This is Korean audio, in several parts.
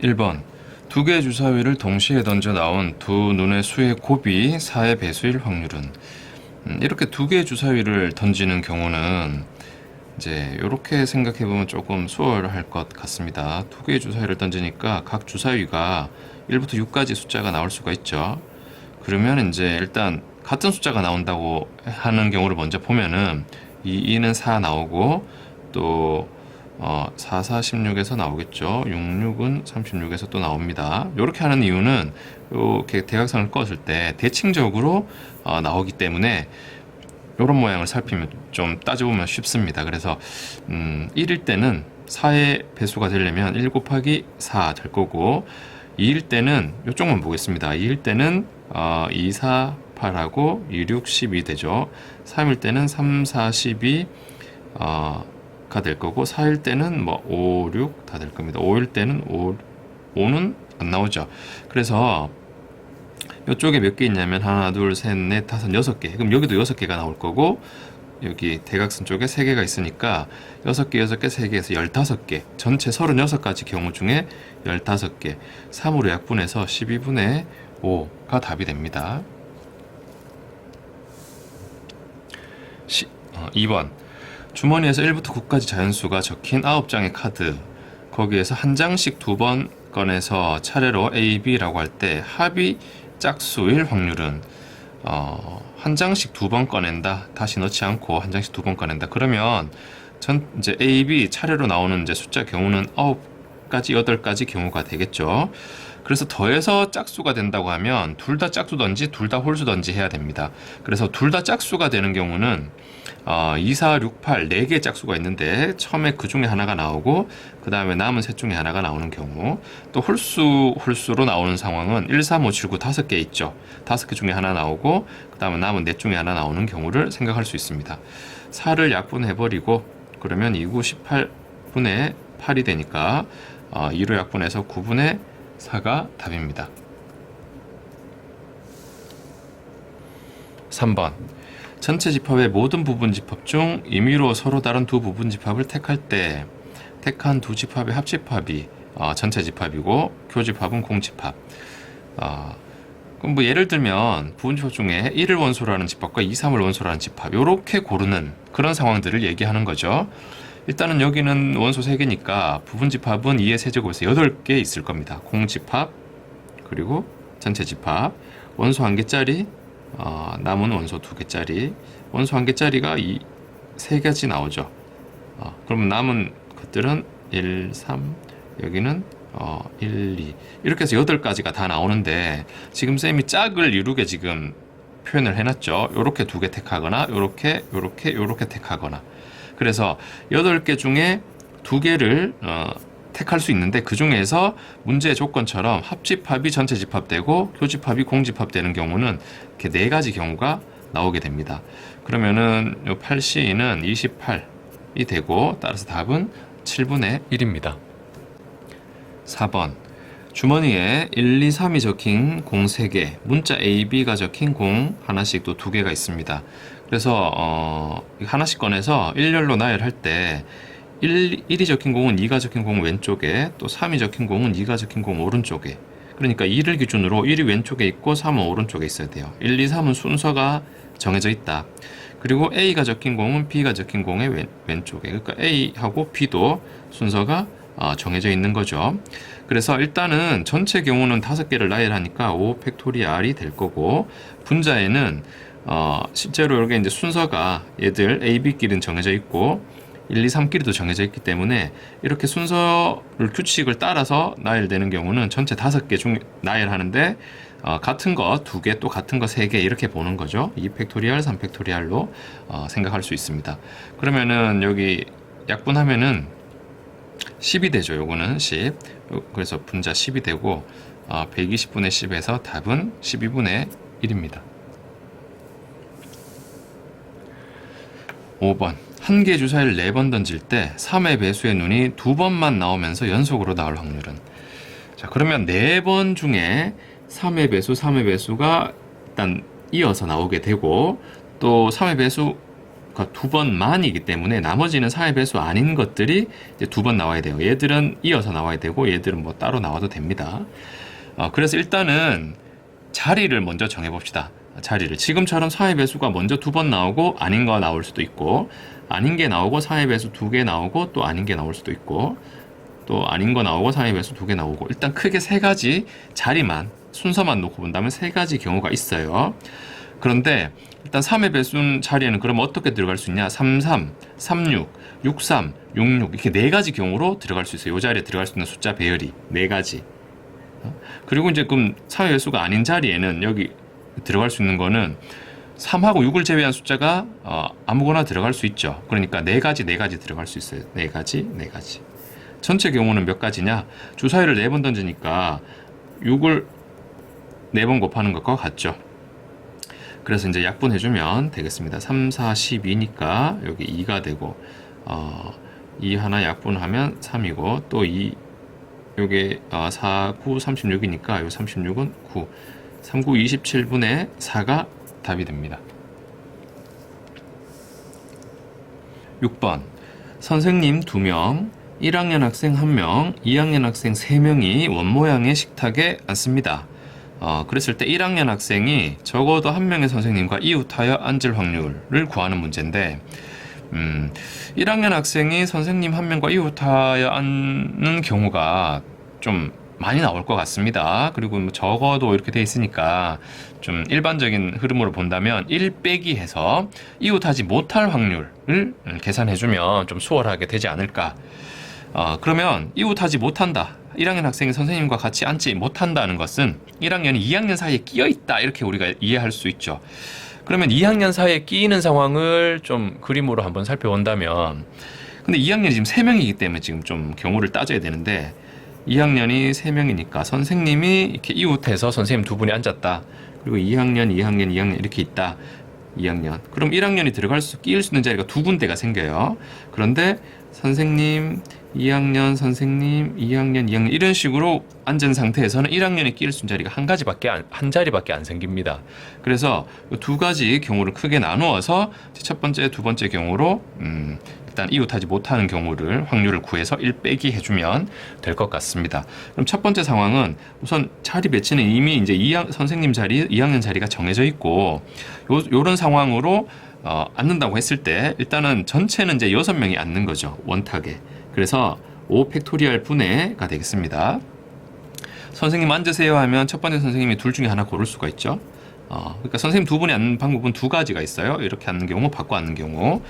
1번 두 개의 주사위를 동시에 던져 나온 두 눈의 수의 곱이 4의 배수일 확률은 이렇게 두 개의 주사위를 던지는 경우는 이제 이렇게 생각해 보면 조금 수월할 것 같습니다. 두 개의 주사위를 던지니까 각 주사위가 1부터 6까지 숫자가 나올 수가 있죠. 그러면 이제 일단 같은 숫자가 나온다고 하는 경우를 먼저 보면은 2는 4 나오고 또 4, 4, 16에서 나오겠죠. 6, 6은 36에서 또 나옵니다. 이렇게 하는 이유는 이렇게 대각선을 껐을 때 대칭적으로 나오기 때문에 이런 모양을 살피면 좀 따져보면 쉽습니다. 그래서 1일 때는 4의 배수가 되려면 1 곱하기 4 될 거고 2일 때는 이쪽만 보겠습니다. 2일 때는 2, 4, 8하고 2, 6, 12 되죠. 3일 때는 3, 4, 12 가 될 거고 4일 때는 뭐 5, 6 다 될 겁니다. 5일 때는 5는 안 나오죠. 그래서 이쪽에 몇 개 있냐면 하나, 둘, 셋, 넷, 다섯, 6개. 그럼 여기도 6개가 나올 거고 여기 대각선 쪽에 3개가 있으니까 6개, 6개, 3개에서 15개. 전체 36가지 경우 중에 15개. 3으로 약분해서 12분의 5가 답이 됩니다. 2번 주머니에서 1부터 9까지 자연수가 적힌 9장의 카드 거기에서 한 장씩 2번 꺼내서 차례로 A, B라고 할 때 합이 짝수일 확률은 한 장씩 2번 꺼낸다. 다시 넣지 않고 한 장씩 2번 꺼낸다. 그러면 이제 A, B 차례로 나오는 이제 숫자 경우는 9가지, 8가지 경우가 되겠죠. 그래서 더해서 짝수가 된다고 하면 둘 다 짝수든지 둘 다 홀수든지 해야 됩니다. 그래서 둘 다 짝수가 되는 경우는 2, 4, 6, 8 4개의 짝수가 있는데 처음에 그 중에 하나가 나오고 그 다음에 남은 셋 중에 하나가 나오는 경우 또 홀수로 나오는 상황은 1, 3, 5, 7, 9 5개 있죠. 5개 중에 하나 나오고 그 다음에 남은 넷 중에 하나 나오는 경우를 생각할 수 있습니다. 4를 약분해버리고 그러면 2, 9, 18분의 8이 되니까 2로 약분해서 9분의 4가 답입니다. 3번 전체 집합의 모든 부분 집합 중 임의로 서로 다른 두 부분 집합을 택할 때 택한 두 집합의 합집합이 전체 집합이고 교집합은 공집합. 그럼 뭐 예를 들면 부분 집합 중에 1을 원소로 하는 집합과 2, 3을 원소로 하는 집합 이렇게 고르는 그런 상황들을 얘기하는 거죠. 일단은 여기는 원소 3개니까 부분 집합은 2의 세제곱에서 8개 있을 겁니다. 공집합 그리고 전체 집합 원소 1개짜리 남은 원소 2개짜리 원소 1개짜리가 3가지 나오죠. 그러면 남은 것들은 1, 3 여기는 1, 2 이렇게 해서 8가지가 다 나오는데 지금 쌤이 짝을 이루게 지금 표현을 해놨죠. 요렇게 2개 택하거나 요렇게 택하거나 그래서 8개 중에 2개를 택할 수 있는데 그 중에서 문제의 조건처럼 합집합이 전체 집합되고 교집합이 공집합 되는 경우는 이렇게 4가지 경우가 나오게 됩니다. 그러면은 요 8C는 28이 되고 따라서 답은 7분의 1입니다. 4번 주머니에 1, 2, 3이 적힌 공 3개, 문자 A, B가 적힌 공 하나씩 또 2개가 있습니다. 그래서 하나씩 꺼내서 일렬로 나열할 때 1이 적힌 공은 2가 적힌 공 왼쪽에 또 3이 적힌 공은 2가 적힌 공 오른쪽에 그러니까 2를 기준으로 1이 왼쪽에 있고 3은 오른쪽에 있어야 돼요. 1, 2, 3은 순서가 정해져 있다. 그리고 A가 적힌 공은 B가 적힌 공의 왼쪽에 그러니까 A하고 B도 순서가 정해져 있는 거죠. 그래서 일단은 전체 경우는 5개를 나열하니까 5 팩토리알이 될 거고 분자에는 실제로 이게 이제 순서가 얘들 A, B끼리는 정해져 있고 1, 2, 3끼리도 정해져 있기 때문에 이렇게 순서를 규칙을 따라서 나열되는 경우는 전체 5개 중 나열하는데 같은 거 2개 또 같은 거 3개 이렇게 보는 거죠. 2 팩토리알, 3 팩토리알로 생각할 수 있습니다. 그러면은 여기 약분하면은 10이 되죠. 요거는 10. 그래서 분자 10이 되고 120분의 10에서 답은 12분의 1입니다. 5번 한 개의 주사위를 4번 던질 때 3의 배수의 눈이 2번만 나오면서 연속으로 나올 확률은 자 그러면 4번 중에 3의 배수가 일단 이어서 나오게 되고 또 3의 배수 두 번만이기 때문에 나머지는 4의 배수 아닌 것들이 이제 두 번 나와야 돼요. 얘들은 이어서 나와야 되고 얘들은 뭐 따로 나와도 됩니다. 그래서 일단은 자리를 먼저 정해봅시다. 자리를 지금처럼 4의 배수가 먼저 두 번 나오고 아닌 거 나올 수도 있고, 아닌 게 나오고 4의 배수 두 개 나오고 또 아닌 게 나올 수도 있고, 또 아닌 거 나오고 4의 배수 두 개 나오고, 일단 크게 세 가지 자리만 순서만 놓고 본다면 세 가지 경우가 있어요. 그런데 일단 3의 배수 자리에는 그럼 어떻게 들어갈 수 있냐? 33, 36, 63, 66 이렇게 네 가지 경우로 들어갈 수 있어요. 이 자리에 들어갈 수 있는 숫자 배열이 네 가지. 그리고 이제 그럼 3의 배수가 아닌 자리에는 여기 들어갈 수 있는 거는 3하고 6을 제외한 숫자가 아무거나 들어갈 수 있죠. 그러니까 네 가지 들어갈 수 있어요. 네 가지. 전체 경우는 몇 가지냐? 주사위를 4번 던지니까 6을 4번 곱하는 것과 같죠. 그래서 이제 약분해주면 되겠습니다. 3, 4, 12니까 여기 2가 되고, 2 하나 약분하면 3이고, 또 2, 요게 4, 9, 36이니까 요 36은 9. 3, 9, 27분의 4가 답이 됩니다. 6번. 선생님 2명, 1학년 학생 1명, 2학년 학생 3명이 원모양의 식탁에 앉습니다. 그랬을 때 1학년 학생이 적어도 한 명의 선생님과 이웃하여 앉을 확률을 구하는 문제인데, 1학년 학생이 선생님 한 명과 이웃하여 앉는 경우가 좀 많이 나올 것 같습니다. 그리고 뭐 적어도 이렇게 돼 있으니까 좀 일반적인 흐름으로 본다면 1 빼기 해서 이웃하지 못할 확률을 계산해주면 좀 수월하게 되지 않을까. 그러면 이웃하지 못한다. 1학년 학생이 선생님과 같이 앉지 못한다는 것은 1학년이 2학년 사이에 끼어 있다. 이렇게 우리가 이해할 수 있죠. 그러면 2학년 사이에 끼이는 상황을 좀 그림으로 한번 살펴본다면, 근데 2학년이 지금 3명이기 때문에 지금 좀 경우를 따져야 되는데, 2학년이 3명이니까 선생님이 이렇게 이웃해서 선생님 두 분이 앉았다. 그리고 2학년 이렇게 있다. 2학년. 그럼 1학년이 끼일 수 있는 자리가 두 군데가 생겨요. 그런데 선생님, 2학년, 선생님, 2학년 이런 식으로 앉은 상태에서는 1학년이 끼일 수 있는 자리가 한 자리밖에 안 생깁니다. 그래서 두 가지 경우를 크게 나누어서 첫 번째, 두 번째 경우로 일단 이웃하지 못하는 경우를 확률을 구해서 1 빼기 해주면 될 것 같습니다. 그럼 첫 번째 상황은 우선 자리 배치는 이미 이제 선생님 자리, 2학년 자리가 정해져 있고, 요런 상황으로 앉는다고 했을 때 일단은 전체는 이제 6명이 앉는 거죠. 원탁에. 그래서 5 팩토리얼 분의가 되겠습니다. 선생님 앉으세요 하면 첫 번째 선생님이 둘 중에 하나 고를 수가 있죠. 그러니까 선생님 두 분이 앉는 방법은 두 가지가 있어요. 이렇게 앉는 경우, 바꿔 앉는 경우.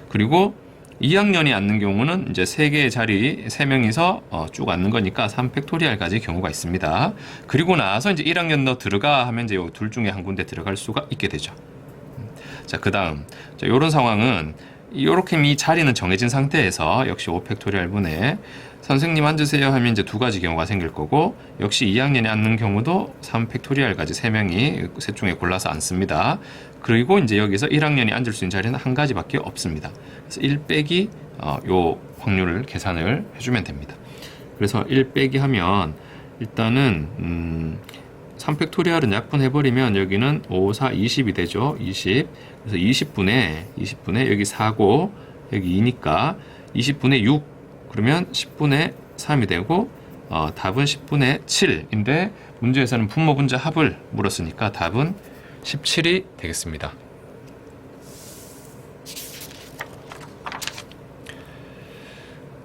그리고 2학년이 앉는 경우는 이제 3개의 자리 3명이서 쭉 앉는 거니까 3 팩토리얼까지 경우가 있습니다. 그리고 나서 이제 1학년 너 들어가 하면 이제 둘 중에 한 군데 들어갈 수가 있게 되죠. 자, 그 다음. 요런 상황은 이렇게 이 자리는 정해진 상태에서 역시 5 팩토리얼 분의 선생님 앉으세요 하면 이제 두 가지 경우가 생길 거고, 역시 2학년이 앉는 경우도 3 팩토리얼까지 3명이 셋 중에 골라서 앉습니다. 그리고 이제 여기서 1학년이 앉을 수 있는 자리는 한 가지밖에 없습니다. 그래서 1 빼기 요 확률을 계산을 해주면 됩니다. 그래서 1 빼기 하면 일단은 3 팩토리얼은 약분해버리면 여기는 5, 4, 20이 되죠. 20. 그래서 20분의 여기 4고 여기 2니까 20분의 6 그러면 10분의 3이 되고, 답은 10분의 7인데 문제에서는 분모 분자 합을 물었으니까 답은 17이 되겠습니다.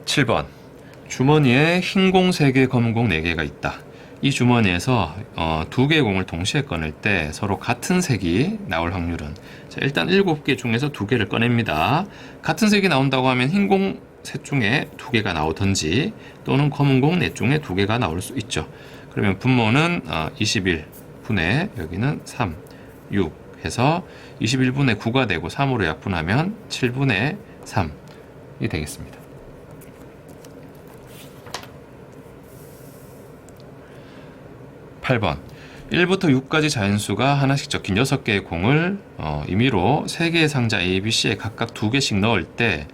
7번. 주머니에 흰 공 3개, 검은 공 4개가 있다. 이 주머니에서 2개의 공을 동시에 꺼낼 때 서로 같은 색이 나올 확률은, 자, 일단 7개 중에서 2개를 꺼냅니다. 같은 색이 나온다고 하면 흰 공 3 중에 2개가 나오든지 또는 검은 공 4 중에 2개가 나올 수 있죠. 그러면 분모는 21분의 여기는 3, 6 해서 21분의 9가 되고 3으로 약분하면 7분의 3이 되겠습니다. 8번. 1부터 6까지 자연수가 하나씩 적힌 6개의 공을 임의로 3개의 상자 A, B, C에 각각 2개씩 넣을 때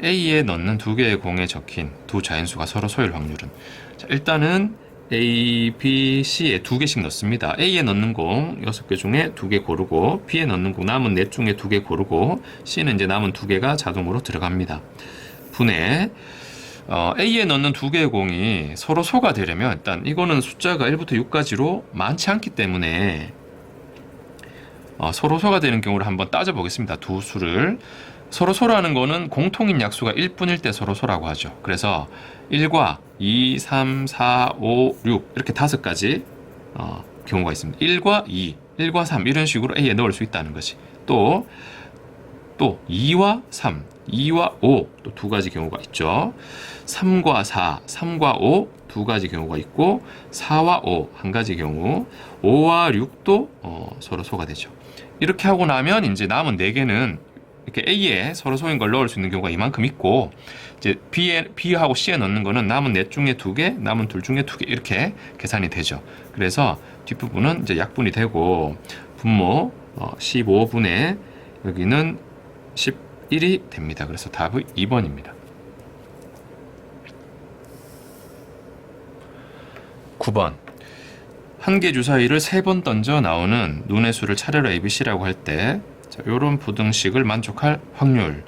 A에 넣는 2개의 공에 적힌 두 자연수가 서로 소일 확률은, 자, 일단은 A, B, C에 2개씩 넣습니다. A에 넣는 공 6개 중에 2개 고르고, B에 넣는 공 남은 4 중에 2개 고르고, C는 이제 남은 2개가 자동으로 들어갑니다. 분해. A에 넣는 2개의 공이 서로 소가 되려면 일단 이거는 숫자가 1부터 6까지로 많지 않기 때문에 서로 소가 되는 경우를 한번 따져보겠습니다. 두 수를. 서로 소라는 거는 공통인 약수가 1뿐일 때 서로 소라고 하죠. 그래서 1과 2, 3, 4, 5, 6 이렇게 5가지 경우가 있습니다. 1과 2, 1과 3 이런 식으로 A에 넣을 수 있다는 것이. 또 2와 3, 2와 5 또 2가지 경우가 있죠. 3과 4, 3과 5 2가지 경우가 있고, 4와 5 1가지 경우, 5와 6도 서로 소가 되죠. 이렇게 하고 나면 이제 남은 4개는 이렇게 A에 서로 소인 걸 넣을 수 있는 경우가 이만큼 있고, 이제 B하고 C에 넣는 거는 남은 4 중에 2개, 남은 2 중에 2개 이렇게 계산이 되죠. 그래서 뒷부분은 이제 약분이 되고, 분모 15분의 여기는 11이 됩니다. 그래서 답은 2번입니다. 9번. 한 개 주사위를 3번 던져 나오는 눈의 수를 차례로 ABC라고 할 때, 이런 부등식을 만족할 확률.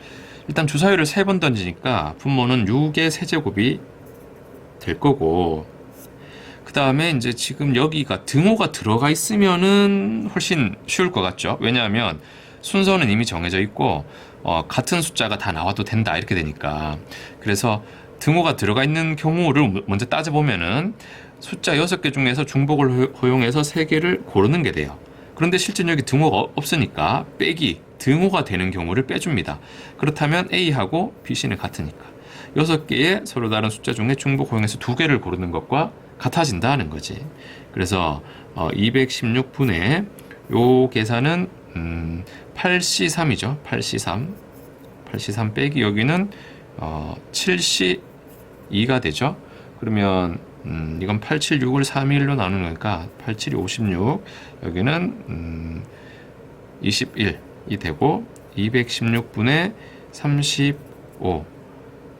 일단 주사위를 3번 던지니까 분모는 6의 세제곱이 될 거고, 그 다음에 이제 지금 여기가 등호가 들어가 있으면은 훨씬 쉬울 것 같죠? 왜냐하면 순서는 이미 정해져 있고, 같은 숫자가 다 나와도 된다 이렇게 되니까. 그래서 등호가 들어가 있는 경우를 먼저 따져보면은 숫자 6개 중에서 중복을 허용해서 3개를 고르는 게 돼요. 그런데 실제는 여기 등호가 없으니까 빼기, 등호가 되는 경우를 빼줍니다. 그렇다면 A하고 BC는 같으니까 6개의 서로 다른 숫자 중에 중복 허용해서 2개를 고르는 것과 같아진다는 거지. 그래서 216분의 요 계산은 8C3이죠. 8C3 빼기 여기는 7C2가 되죠. 그러면 이건 876을 3일로 나누는 거니까 87이 56, 여기는 21이 되고, 216분의 35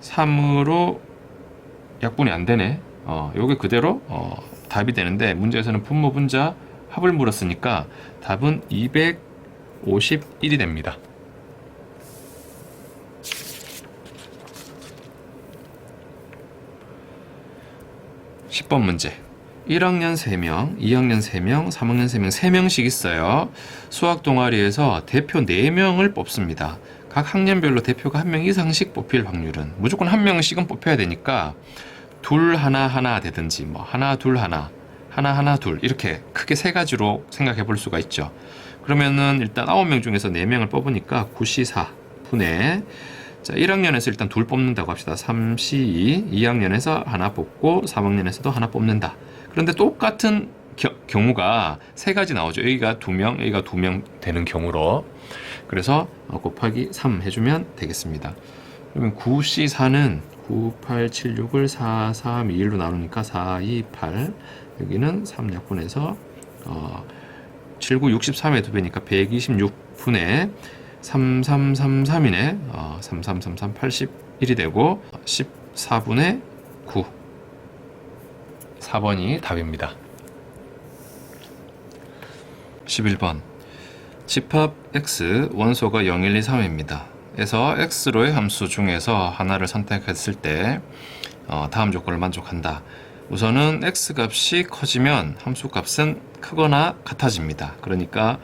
3으로 약분이 안 되네. 요게 그대로 답이 되는데, 문제에서는 분모 분자 합을 물었으니까 답은 251이 됩니다. 10번 문제. 1학년 3명, 2학년 3명, 3학년 3명, 3명씩 있어요. 수학 동아리에서 대표 4명을 뽑습니다. 각 학년별로 대표가 1명 이상씩 뽑힐 확률은, 무조건 1명씩은 뽑혀야 되니까 둘 하나 하나 되든지 뭐 하나 둘 하나, 하나 하나 둘 이렇게 크게 3가지로 생각해 볼 수가 있죠. 그러면은 일단 9명 중에서 4명을 뽑으니까 9C4 분의, 자, 1학년에서 일단 둘 뽑는다고 합시다. 3C2, 2학년에서 하나 뽑고 3학년에서도 하나 뽑는다. 그런데 똑같은 경우가 3가지 나오죠. 여기가 2명, 여기가 2명 되는 경우로. 그래서 곱하기 3 해주면 되겠습니다. 그러면 9C4는 9876을 4321로 나누니까 428, 여기는 3약분해서 79, 63의 2배니까 126분의 3333이네. 3333 81이 되고 14분의 9. 4번이 답입니다. 11번. 집합 x 원소가 0, 1, 2, 3입니다. 에서 x로의 함수 중에서 하나를 선택했을 때 다음 조건을 만족한다. 우선은 x 값이 커지면 함수 값은 크거나 같아집니다. 그러니까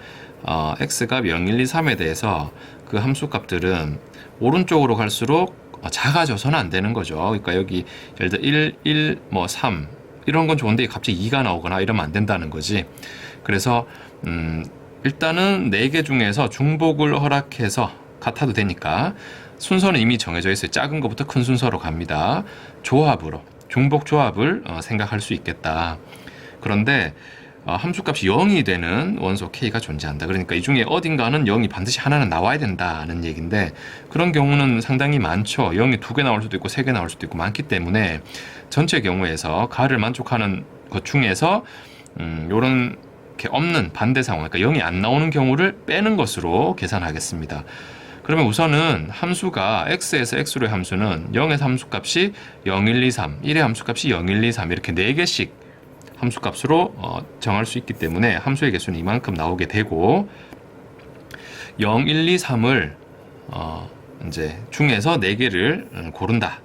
x값 0, 1, 2, 3에 대해서 그 함수 값들은 오른쪽으로 갈수록 작아져서는 안 되는 거죠. 그러니까 여기 예를 들어 1, 1, 뭐 3 이런 건 좋은데 갑자기 2가 나오거나 이러면 안 된다는 거지. 그래서 일단은 4개 중에서 중복을 허락해서 같아도 되니까 순서는 이미 정해져 있어요. 작은 것부터 큰 순서로 갑니다. 조합으로, 중복 조합을 생각할 수 있겠다. 그런데 함수값이 0이 되는 원소 K가 존재한다. 그러니까 이 중에 어딘가는 0이 반드시 하나는 나와야 된다는 얘기인데, 그런 경우는 상당히 많죠. 0이 2개 나올 수도 있고 3개 나올 수도 있고 많기 때문에 전체 경우에서 가를 만족하는 것 중에서 요런 이렇게 없는 반대 상황, 그러니까 0이 안 나오는 경우를 빼는 것으로 계산하겠습니다. 그러면 우선은 함수가 x에서 x로의 함수는 0에서 함수값이 0, 1, 2, 3, 1의 함수값이 0, 1, 2, 3 이렇게 4개씩 함수값으로 정할 수 있기 때문에 함수의 개수는 이만큼 나오게 되고 0, 1, 2, 3을 이제 중에서 4개를 고른다.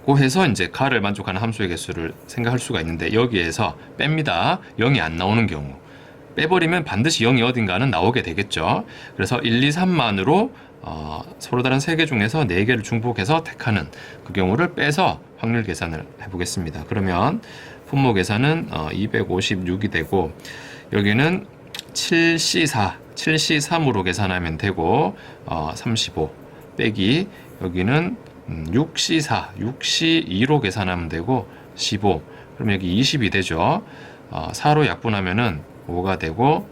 고 해서 이제 가를 만족하는 함수의 개수를 생각할 수가 있는데 여기에서 뺍니다. 0이 안 나오는 경우. 빼버리면 반드시 0이 어딘가는 나오게 되겠죠. 그래서 1, 2, 3만으로 서로 다른 3개 중에서 4개를 중복해서 택하는 그 경우를 빼서 확률 계산을 해보겠습니다. 그러면 분모 계산은 256이 되고 여기는 7C4, 7C3으로 계산하면 되고 35 빼기 여기는 6C4, 6C2로 계산하면 되고 15 그럼 여기 20이 되죠. 4로 약분하면은 5가 되고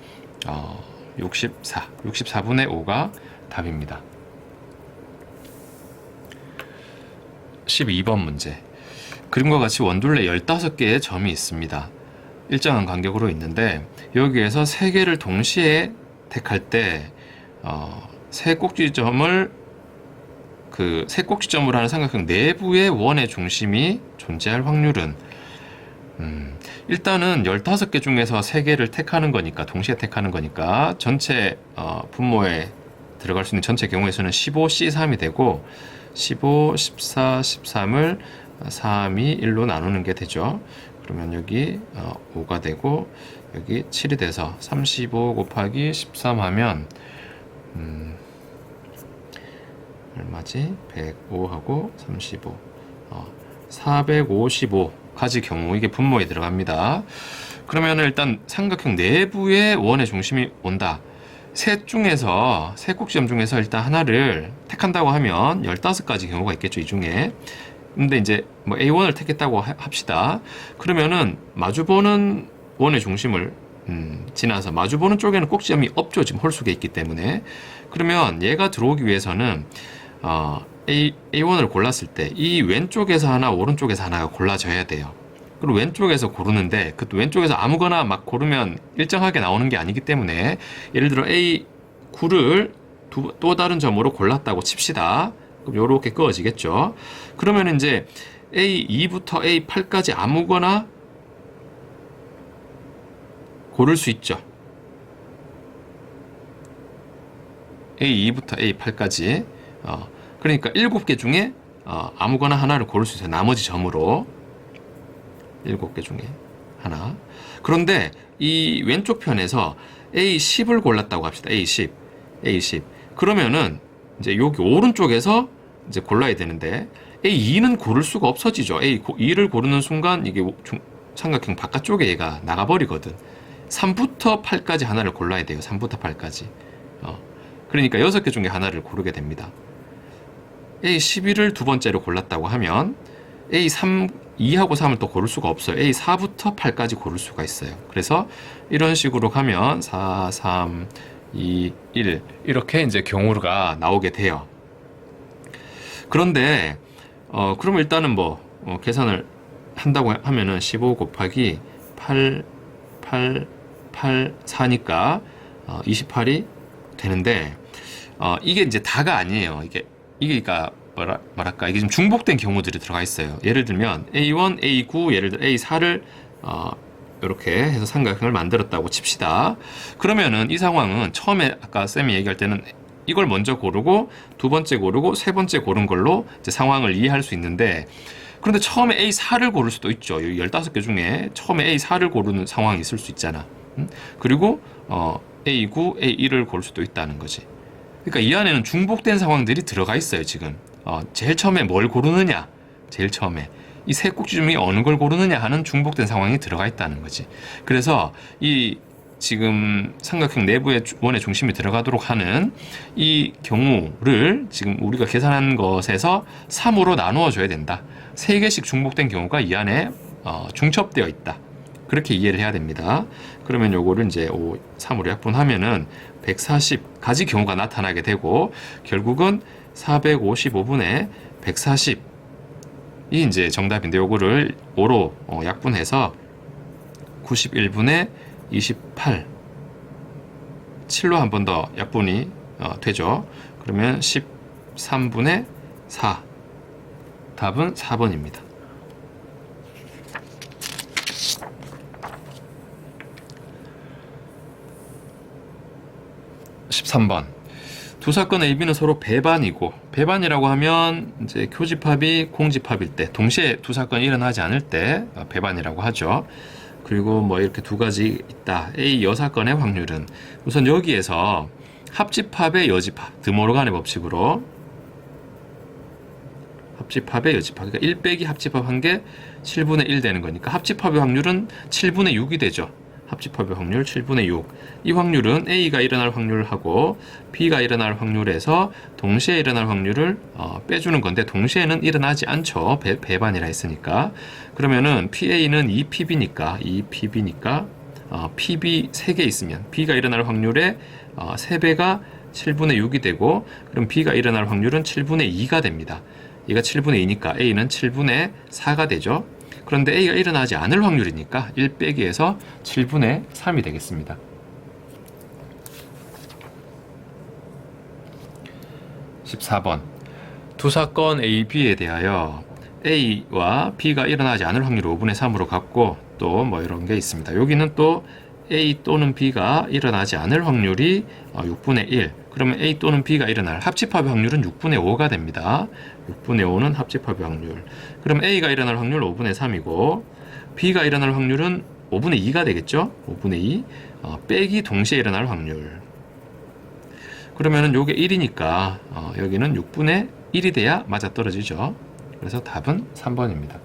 64분의 5가 답입니다. 12번 문제. 그림과 같이 원둘레 15개의 점이 있습니다. 일정한 간격으로 있는데 여기에서 3개를 동시에 택할 때 세 꼭지점을 세 꼭지점으로 하는 삼각형 내부의 원의 중심이 존재할 확률은 일단은 15개 중에서 3개를 택하는 거니까 동시에 택하는 거니까 전체 분모에 들어갈 수 있는 전체 경우의 수는 15C3이 되고 15, 14, 13을 3, 2, 1로 나누는 게 되죠. 그러면 여기 5가 되고 여기 7이 돼서 35 곱하기 13 하면 얼마지? 105하고 35 455가지 경우 이게 분모에 들어갑니다. 그러면 일단 삼각형 내부의 원의 중심이 온다. 세 꼭지점 중에서 일단 하나를 택한다고 하면 15가지 경우가 있겠죠, 이 중에. 근데 이제 뭐 A1을 택했다고 합시다. 그러면은 마주보는 원의 중심을 지나서 마주보는 쪽에는 꼭지점이 없죠, 지금 홀수에 있기 때문에. 그러면 얘가 들어오기 위해서는 A1을 골랐을 때 이 왼쪽에서 하나, 오른쪽에서 하나가 골라져야 돼요. 그리고 왼쪽에서 고르는데 그 왼쪽에서 아무거나 막 고르면 일정하게 나오는 게 아니기 때문에 예를 들어 A9를 또 다른 점으로 골랐다고 칩시다. 그럼 요렇게 그어지겠죠. 그러면 이제 A2부터 A8까지 아무거나 고를 수 있죠. A2부터 A8까지 그러니까 7개 중에 아무거나 하나를 고를 수 있어요. 나머지 점으로 7개 중에 하나. 그런데 이 왼쪽 편에서 A10을 골랐다고 합시다. A10. 그러면은 이제 여기 오른쪽에서 이제 골라야 되는데 A2는 고를 수가 없어지죠. A2를 고르는 순간 이게 삼각형 바깥쪽에 얘가 나가버리거든. 3부터 8까지 하나를 골라야 돼요. 3부터 8까지. 그러니까 6개 중에 하나를 고르게 됩니다. A11을 두 번째로 골랐다고 하면 A3, 2하고 3을 또 고를 수가 없어요. A4부터 8까지 고를 수가 있어요. 그래서 이런 식으로 가면 4, 3, 2, 1 이렇게 이제 경우가 나오게 돼요. 그런데 그럼 일단은 계산을 한다고 하면은 15 곱하기 8, 4니까 28이 되는데 이게 이제 다가 아니에요. 이게 그러니까 뭐랄까 이게 좀 중복된 경우들이 들어가 있어요. 예를 들면 A1, A9, 예를 들어 A4를 이렇게 해서 삼각형을 만들었다고 칩시다. 그러면은 이 상황은 처음에 아까 쌤이 얘기할 때는 이걸 먼저 고르고 두 번째 고르고 세 번째 고른 걸로 이제 상황을 이해할 수 있는데 그런데 처음에 A4를 고를 수도 있죠. 15개 중에 처음에 A4를 고르는 상황이 있을 수 있잖아. 그리고 A9, A1을 고를 수도 있다는 거지. 그러니까 이 안에는 중복된 상황들이 들어가 있어요, 지금. 제일 처음에 뭘 고르느냐? 제일 처음에. 이 세 꼭지 중에 어느 걸 고르느냐 하는 중복된 상황이 들어가 있다는 거지. 그래서 이 지금 삼각형 내부의 원의 중심이 들어가도록 하는 이 경우를 지금 우리가 계산한 것에서 3으로 나누어 줘야 된다. 3개씩 중복된 경우가 이 안에 중첩되어 있다. 그렇게 이해를 해야 됩니다. 그러면 요거를 이제 3으로 약분하면은 140가지 경우가 나타나게 되고 결국은 455분의 140이 이제 정답인데 요거를 5로 약분해서 91분의 28 7로 한 번 더 약분이 되죠. 그러면 13분의 4 답은 4번입니다. 13번. 두 사건 A, B는 서로 배반이고, 배반이라고 하면 이제 교집합이 공집합일 때, 동시에 두 사건이 일어나지 않을 때 배반이라고 하죠. 그리고 뭐 이렇게 두 가지 있다. A 여사건의 확률은 우선 여기에서 합집합의 여집합, 드모르간의 법칙으로 합집합의 여집합, 그러니까 1 빼기 합집합 한 게 7분의 1 되는 거니까 합집합의 확률은 7분의 6이 되죠. 합집합의 확률 7분의 6. 이 확률은 A가 일어날 확률하고 B가 일어날 확률에서 동시에 일어날 확률을 빼주는 건데, 동시에는 일어나지 않죠. 배반이라 했으니까. 그러면은 PA는 2PB니까 PB 3개 있으면 B가 일어날 확률의 3배가 7분의 6이 되고, 그럼 B가 일어날 확률은 7분의 2가 됩니다. 얘가 7분의 2니까 A는 7분의 4가 되죠. 그런데 A가 일어나지 않을 확률이니까 1 빼기에서 7분의 3이 되겠습니다. 14번. 두 사건 A, B에 대하여 A와 B가 일어나지 않을 확률을 5분의 3으로 갖고, 또 뭐 이런 게 있습니다. 여기는 또 A 또는 B가 일어나지 않을 확률이 6분의 1. 그러면 A 또는 B가 일어날 합집합의 확률은 6분의 5가 됩니다. 6분의 5는 합집합의 확률. 그럼 A가 일어날 확률 5분의 3이고, B가 일어날 확률은 5분의 2가 되겠죠? 5분의 2 빼기 동시에 일어날 확률. 그러면은 요게 1이니까 여기는 6분의 1이 돼야 맞아떨어지죠. 그래서 답은 3번입니다.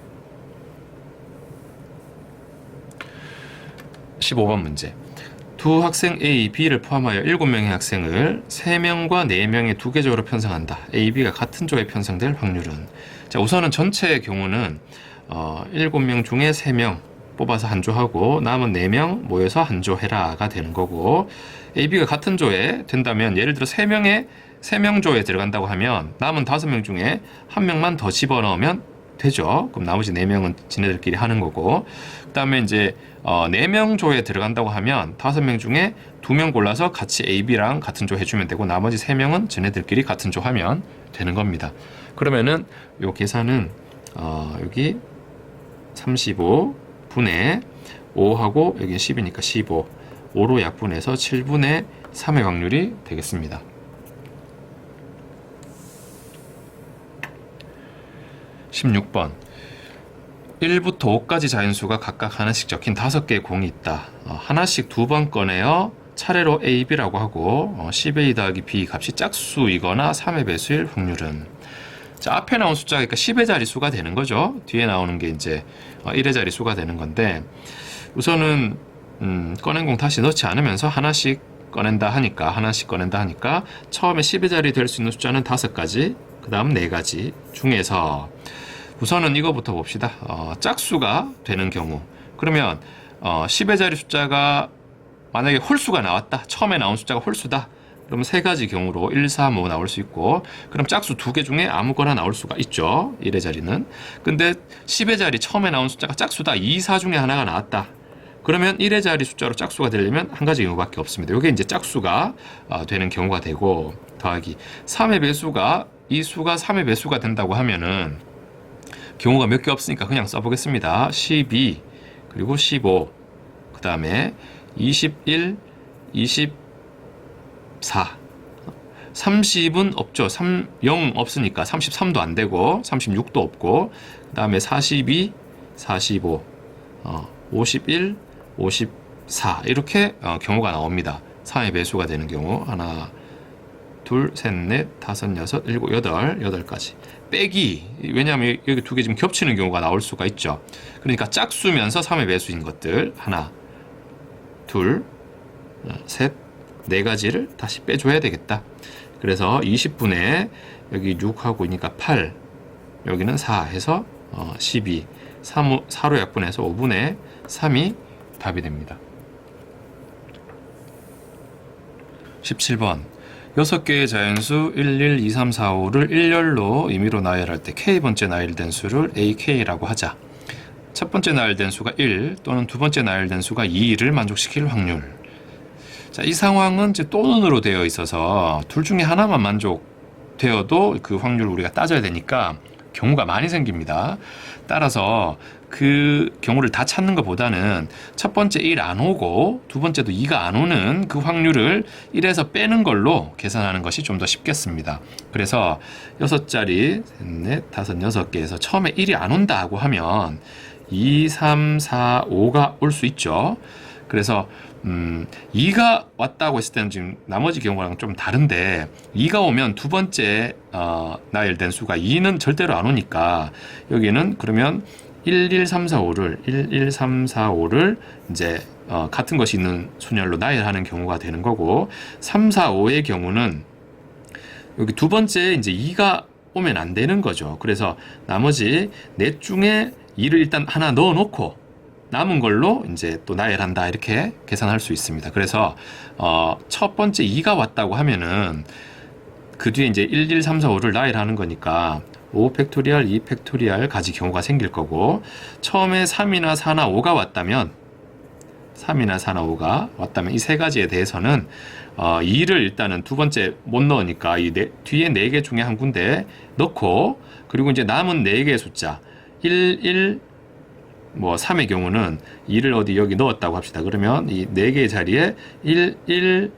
15번 문제. 두 학생 A, B를 포함하여 7명의 학생을 3명과 4명의 두 계조로 편성한다. A, B가 같은 조에 편성될 확률은? 자, 우선은 전체의 경우는 7명 중에 3명 뽑아서 한 조하고 남은 4명 모여서 한 조 해라가 되는 거고, A, B가 같은 조에 된다면 예를 들어 3명 조에 들어간다고 하면 남은 5명 중에 1명만 더 집어넣으면 되죠. 그럼 나머지 4명은 지네들끼리 하는 거고, 그 다음에 이제 4명 조에 들어간다고 하면 5명 중에 2명 골라서 같이 A, B랑 같은 조 해주면 되고, 나머지 3명은 지네들끼리 같은 조 하면 되는 겁니다. 그러면은 요 계산은 여기 35분의 5하고 여기 10이니까 15, 5로 약분해서 7분의 3의 확률이 되겠습니다. 16번. 1부터 5까지 자연수가 각각 하나씩 적힌 5개의 공이 있다. 하나씩 2번 꺼내어 차례로 A, B라고 하고 10A 더하기 B 값이 짝수이거나 3의 배수일 확률은? 자, 앞에 나온 숫자가 그러니까 10의 자릿수가 되는 거죠. 뒤에 나오는 게 이제 1의 자릿수가 되는 건데, 우선은 꺼낸 공 다시 넣지 않으면서 하나씩 꺼낸다 하니까 처음에 10의 자리 될 수 있는 숫자는 5가지, 그 다음 4가지 중에서 우선은 이거부터 봅시다. 짝수가 되는 경우, 그러면 10의 자리 숫자가 만약에 홀수가 나왔다, 처음에 나온 숫자가 홀수다, 그러면 3가지 경우로 1, 3, 5 나올 수 있고, 그럼 짝수 2개 중에 아무거나 나올 수가 있죠. 1의 자리는. 근데 10의 자리 처음에 나온 숫자가 짝수다, 2, 4 중에 하나가 나왔다, 그러면 1의 자리 숫자로 짝수가 되려면 한 가지 경우밖에 없습니다. 이게 이제 짝수가 되는 경우가 되고, 더하기 3의 배수가, 이 수가 3의 배수가 된다고 하면은 경우가 몇 개 없으니까 그냥 써보겠습니다. 12, 그리고 15, 그 다음에 21, 24, 30은 없죠. 0 없으니까 33도 안 되고 36도 없고, 그 다음에 42, 45, 51, 54 이렇게 경우가 나옵니다. 3의 배수가 되는 경우 하나, 둘, 셋, 넷, 다섯, 여섯, 일곱, 여덟 가지. 빼기, 왜냐하면 여기 2개 지금 겹치는 경우가 나올 수가 있죠. 그러니까 짝수면서 3의 배수인 것들 하나, 둘, 셋, 4가지를 다시 빼줘야 되겠다. 그래서 20분의 여기 6하고 있으니까 8, 여기는 4 해서 12, 4로 약분해서 5분의 3이 답이 됩니다. 17번. 6개의 자연수 1, 1, 2, 3, 4, 5를 일렬로 임의로 나열할 때 K번째 나열된 수를 AK라고 하자. 첫 번째 나열된 수가 1 또는 두 번째 나열된 수가 2를 만족시킬 확률. 자, 이 상황은 이제 또는으로 되어 있어서 둘 중에 하나만 만족되어도 그 확률을 우리가 따져야 되니까 경우가 많이 생깁니다. 따라서 그 경우를 다 찾는 것보다는 첫 번째 1 안 오고 두 번째도 2가 안 오는 그 확률을 1에서 빼는 걸로 계산하는 것이 좀 더 쉽겠습니다. 그래서 6자리, 넷, 다섯, 6개에서 처음에 1이 안 온다고 하면 2, 3, 4, 5가 올 수 있죠. 그래서 2가 왔다고 했을 때는 지금 나머지 경우랑 좀 다른데 2가 오면 두 번째 나열된 수가 2는 절대로 안 오니까 여기는 그러면 1, 1, 3, 4, 5를 1, 1, 3, 4, 5를 이제 같은 것이 있는 순열로 나열하는 경우가 되는 거고 3, 4, 5의 경우는 여기 두 번째 이제 2가 오면 안 되는 거죠. 그래서 나머지 넷 중에 2를 일단 하나 넣어 놓고 남은 걸로 이제 또 나열한다 이렇게 계산할 수 있습니다. 그래서 첫 번째 2가 왔다고 하면은 그 뒤에 이제 1, 2, 3, 4, 5를 나열하는 거니까 5 팩토리얼, 2 팩토리얼 가지 경우가 생길 거고 처음에 3이나 4나 5가 왔다면 3이나 4나 5가 왔다면 이 세 가지에 대해서는 2를 일단은 두 번째 못 넣으니까 이 뒤에 4개 중에 한 군데 넣고 그리고 이제 남은 4개의 숫자 1, 1, 3의 경우는 2를 어디 여기 넣었다고 합시다. 그러면 이 4개의 자리에 1, 1,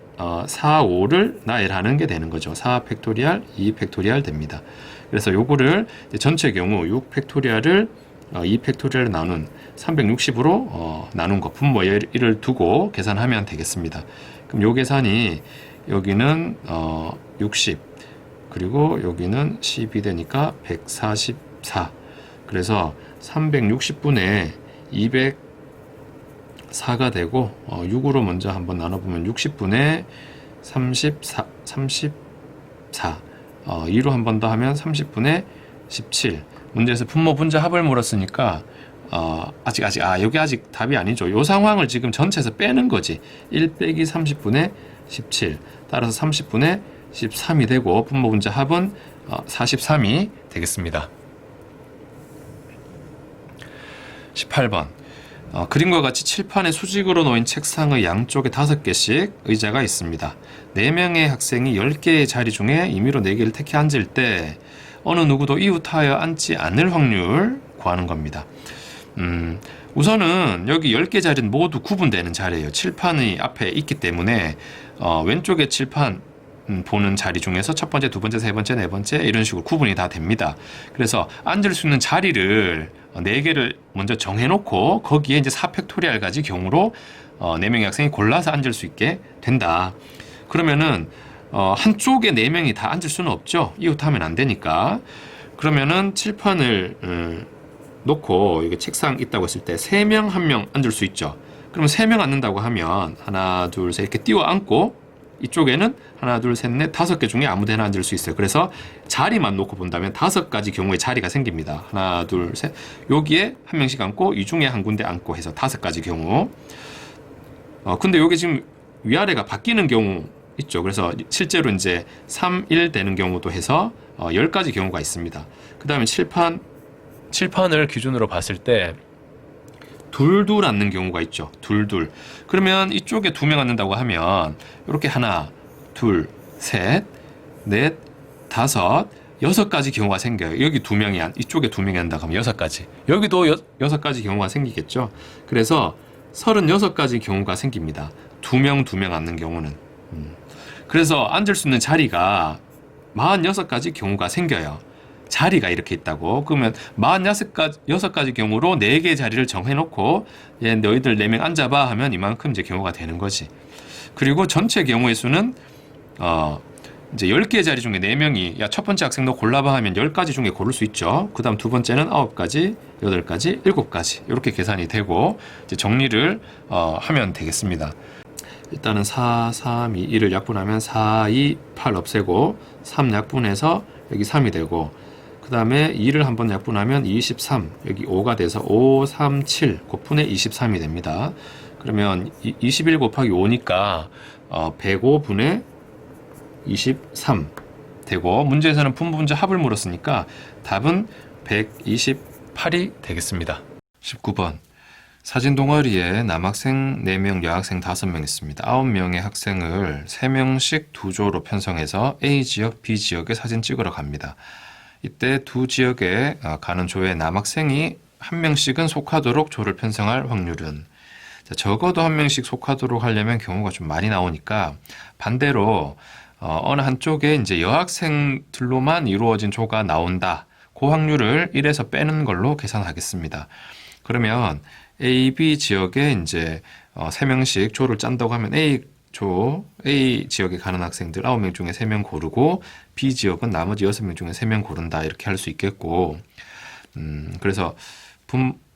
4, 5를 나열하는 게 되는 거죠. 4 팩토리얼, 2 팩토리얼 됩니다. 그래서 요거를 전체 경우 6 팩토리얼을 2 팩토리얼을 나눈 360으로 나눈 거 분모 1을 두고 계산하면 되겠습니다. 그럼 요 계산이 여기는 60 그리고 여기는 10이 되니까 144 그래서 360분의 204가 되고 6으로 먼저 한번 나눠보면 60분의 34 2로 한 번 더 하면 30분의 17 문제에서 분모 분자 합을 물었으니까 여기 아직 답이 아니죠. 요 상황을 지금 전체에서 빼는 거지. 1 빼기 30분의 17 따라서 30분의 13이 되고 분모 분자 합은 43이 되겠습니다. 18번 그림과 같이 칠판에 수직으로 놓인 책상의 양쪽에 5개씩 의자가 있습니다. 4명의 학생이 10개의 자리 중에 임의로 4개를 택해 앉을 때 어느 누구도 이웃하여 앉지 않을 확률 구하는 겁니다. 우선은 여기 10개 자리는 모두 구분되는 자리예요. 칠판이 앞에 있기 때문에 왼쪽에 칠판 보는 자리 중에서 첫 번째, 두 번째, 세 번째, 네 번째 이런 식으로 구분이 다 됩니다. 그래서 앉을 수 있는 자리를 4개를 먼저 정해놓고 거기에 이제 4팩토리얼 가지 경우로 4명의 학생이 골라서 앉을 수 있게 된다. 그러면은 한쪽에 4명이 다 앉을 수는 없죠. 이웃하면 안 되니까. 그러면은 칠판을 놓고 여기 책상 있다고 했을 때 3명, 1명 앉을 수 있죠. 그러면 3명 앉는다고 하면 하나, 둘, 셋 이렇게 띄워 앉고 이쪽에는 하나, 둘, 셋, 넷, 5개 중에 아무 데나 앉을 수 있어요. 그래서 자리만 놓고 본다면 5가지 경우의 자리가 생깁니다. 하나, 둘, 셋. 여기에 1명씩 앉고 이 중에 한 군데 앉고 해서 5가지 경우. 근데 여기 지금 위아래가 바뀌는 경우 있죠. 그래서 실제로 이제 3, 1 되는 경우도 해서 10가지 경우가 있습니다. 그 다음에 칠판을 기준으로 봤을 때 둘둘 앉는 경우가 있죠. 둘둘. 그러면 이쪽에 2명 앉는다고 하면 이렇게 하나, 둘, 셋, 넷, 5, 6가지 경우가 생겨요. 여기 2명이 이쪽에 2명이 앉는다고 하면 6가지. 여기도 6가지 경우가 생기겠죠. 그래서 36가지 경우가 생깁니다. 2명 앉는 경우는. 그래서 앉을 수 있는 자리가 46가지 경우가 생겨요. 자리가 이렇게 있다고. 그러면 46가지 경우로 4개의 자리를 정해놓고 너희들 4명 앉아봐 하면 이만큼 이제 경우가 되는 거지. 그리고 전체 경우의 수는 이제 10개의 자리 중에 4명이 첫 번째 학생 너 골라봐 하면 10가지 중에 고를 수 있죠. 그 다음 두 번째는 9가지, 8가지, 7가지 이렇게 계산이 되고 이제 정리를 하면 되겠습니다. 일단은 4, 3, 2, 1을 약분하면 4, 2, 8 없애고 3 약분해서 여기 3이 되고 그 다음에 2를 한번 약분하면 23 여기 5가 돼서 5, 3, 7 곱분의 23이 됩니다. 그러면 21 곱하기 5니까 105분의 23 되고 문제에서는 분모분자 합을 물었으니까 답은 128이 되겠습니다. 19번 사진 동아리에 남학생 4명, 여학생 5명 있습니다. 9명의 학생을 3명씩 2조로 편성해서 A지역, B지역에 사진 찍으러 갑니다. 이때 두 지역에 가는 조에 남학생이 한 명씩은 속하도록 조를 편성할 확률은, 자, 적어도 한 명씩 속하도록 하려면 경우가 좀 많이 나오니까 반대로 어느 한쪽에 이제 여학생들로만 이루어진 조가 나온다. 그 확률을 1에서 빼는 걸로 계산하겠습니다. 그러면 A, B 지역에 이제 3명씩 조를 짠다고 하면 A 지역에 가는 학생들 9명 중에 3명 고르고 B 지역은 나머지 6명 중에 3명 고른다. 이렇게 할 수 있겠고, 그래서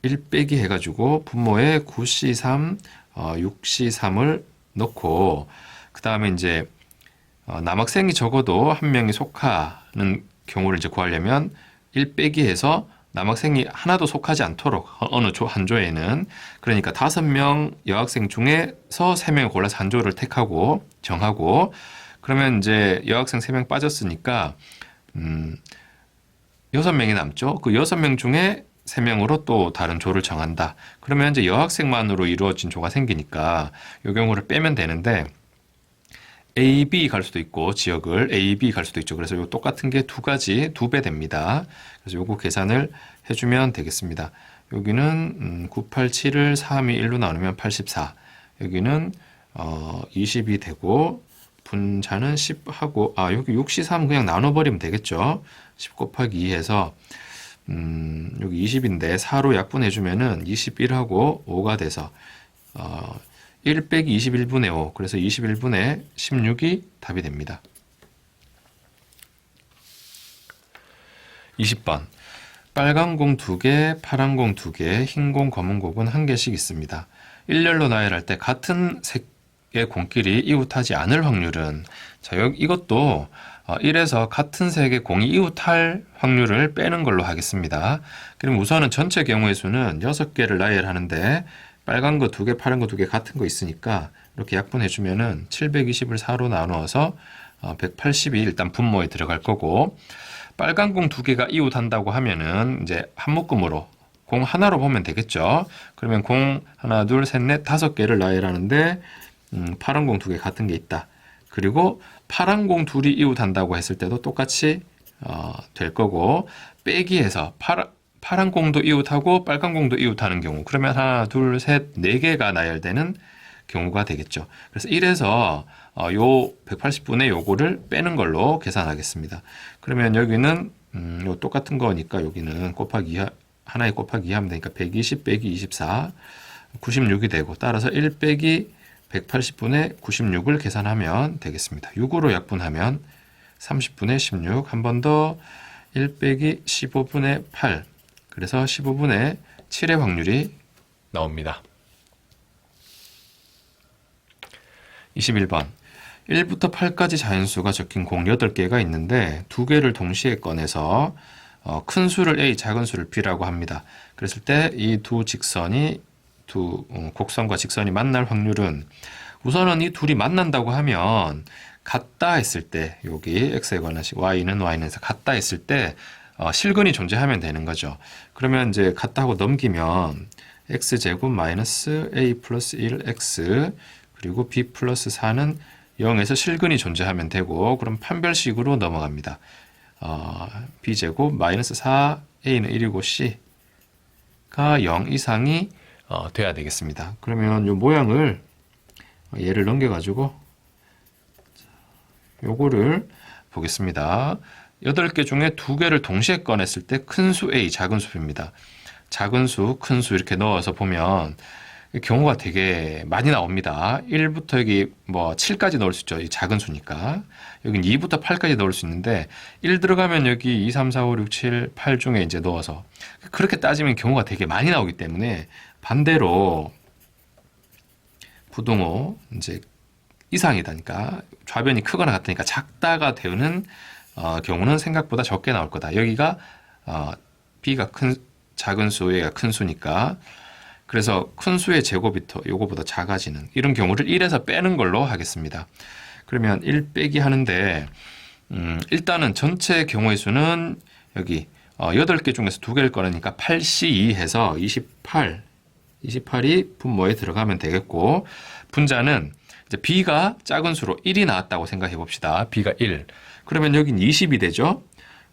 1 빼기 해가지고 분모에 9C3, 6C3을 넣고, 그 다음에 이제 남학생이 적어도 한 명이 속하는 경우를 이제 구하려면 1 빼기 해서 남학생이 하나도 속하지 않도록 어느 한 조에는, 그러니까 5명 여학생 중에서 3명을 골라서 한 조를 택하고 정하고, 그러면 이제 여학생 3명 빠졌으니까 6명이 남죠. 그 6명 중에 3명으로 또 다른 조를 정한다. 그러면 이제 여학생만으로 이루어진 조가 생기니까 이 경우를 빼면 되는데, A, B 갈 수도 있고 지역을 A, B 갈 수도 있죠. 그래서 요 똑같은 게 2배 됩니다. 그래서 요거 계산을 해주면 되겠습니다. 여기는 987을 3이 1로 나누면 84. 여기는 20이 되고 분자는 10하고 여기 6C3 그냥 나눠버리면 되겠죠. 10 곱하기 2 해서 여기 20인데 4로 약분해주면은 21하고 5가 돼서 1 빼기 21분의 5, 그래서 21분의 16이 답이 됩니다. 20번. 빨간 공 2개, 파란 공 2개, 흰 공, 검은 공은 1개씩 있습니다. 일렬로 나열할 때 같은 색의 공끼리 이웃하지 않을 확률은, 자, 이것도 1에서 같은 색의 공이 이웃할 확률을 빼는 걸로 하겠습니다. 그럼 우선은 전체 경우의 수는 6개를 나열하는데 빨간 거 2개, 파란 거 2개 같은 거 있으니까 이렇게 약분해주면은 720을 4로 나누어서 180이 일단 분모에 들어갈 거고, 빨간 공 2개가 이웃한다고 하면은 이제 한 묶음으로 공 하나로 보면 되겠죠. 그러면 공 하나, 둘, 셋, 넷, 5개를 나열하는데 파란 공 2개 같은 게 있다. 그리고 파란 공 둘이 이웃한다고 했을 때도 똑같이 될 거고, 빼기해서 파란 공도 이웃하고 빨간 공도 이웃하는 경우, 그러면 하나, 둘, 셋, 4개가 나열되는 경우가 되겠죠. 그래서 1에서 요 180분의 요거를 빼는 걸로 계산하겠습니다. 그러면 여기는 요 똑같은 거니까 여기는 하나에 곱하기 2 하면 되니까 120 빼기 24, 96이 되고, 따라서 1 빼기 180분의 96을 계산하면 되겠습니다. 6으로 약분하면 30분의 16, 한 번 더 1 빼기 15분의 8, 그래서 15분의 7의 확률이 나옵니다. 21번. 1부터 8까지 자연수가 적힌 공 8개가 있는데 2개를 동시에 꺼내서 큰 수를 A, 작은 수를 B라고 합니다. 그랬을 때 이 두 곡선과 직선이 만날 확률은, 우선은 이 둘이 만난다고 하면 같다 했을 때, 여기 x에 관한 식 y는 y는에서 같다 했을 때 실근이 존재하면 되는 거죠. 그러면 이제 같다 하고 넘기면 x제곱 마이너스 a 플러스 1x 그리고 b 플러스 4는 0에서 실근이 존재하면 되고, 그럼 판별식으로 넘어갑니다. b제곱 마이너스 4a는 1이고 c가 0 이상이 돼야 되겠습니다. 그러면 이 모양을 얘를 넘겨가지고 요거를 보겠습니다. 8개 중에 2개를 동시에 꺼냈을 때 큰 수 A, 작은 수 B입니다. 작은 수, 큰 수 이렇게 넣어서 보면 경우가 되게 많이 나옵니다. 1부터 여기 7까지 넣을 수 있죠. 이 작은 수니까. 여긴 2부터 8까지 넣을 수 있는데 1 들어가면 여기 2, 3, 4, 5, 6, 7, 8 중에 이제 넣어서, 그렇게 따지면 경우가 되게 많이 나오기 때문에 반대로 부등호 이제 이상이다니까, 좌변이 크거나 같으니까 작다가 되는 경우는 생각보다 적게 나올 거다. 여기가 B가 작은 수, A가 큰 수니까, 그래서 큰 수의 제곱이 요거보다 작아지는 이런 경우를 1에서 빼는 걸로 하겠습니다. 그러면 1 빼기 하는데 일단은 전체 경우의 수는 여기 8개 중에서 2개를 꺼내니까 8C2 해서 28이 분모에 들어가면 되겠고, 분자는 이제 B가 작은 수로 1이 나왔다고 생각해 봅시다. B가 1. 그러면 여긴 20이 되죠.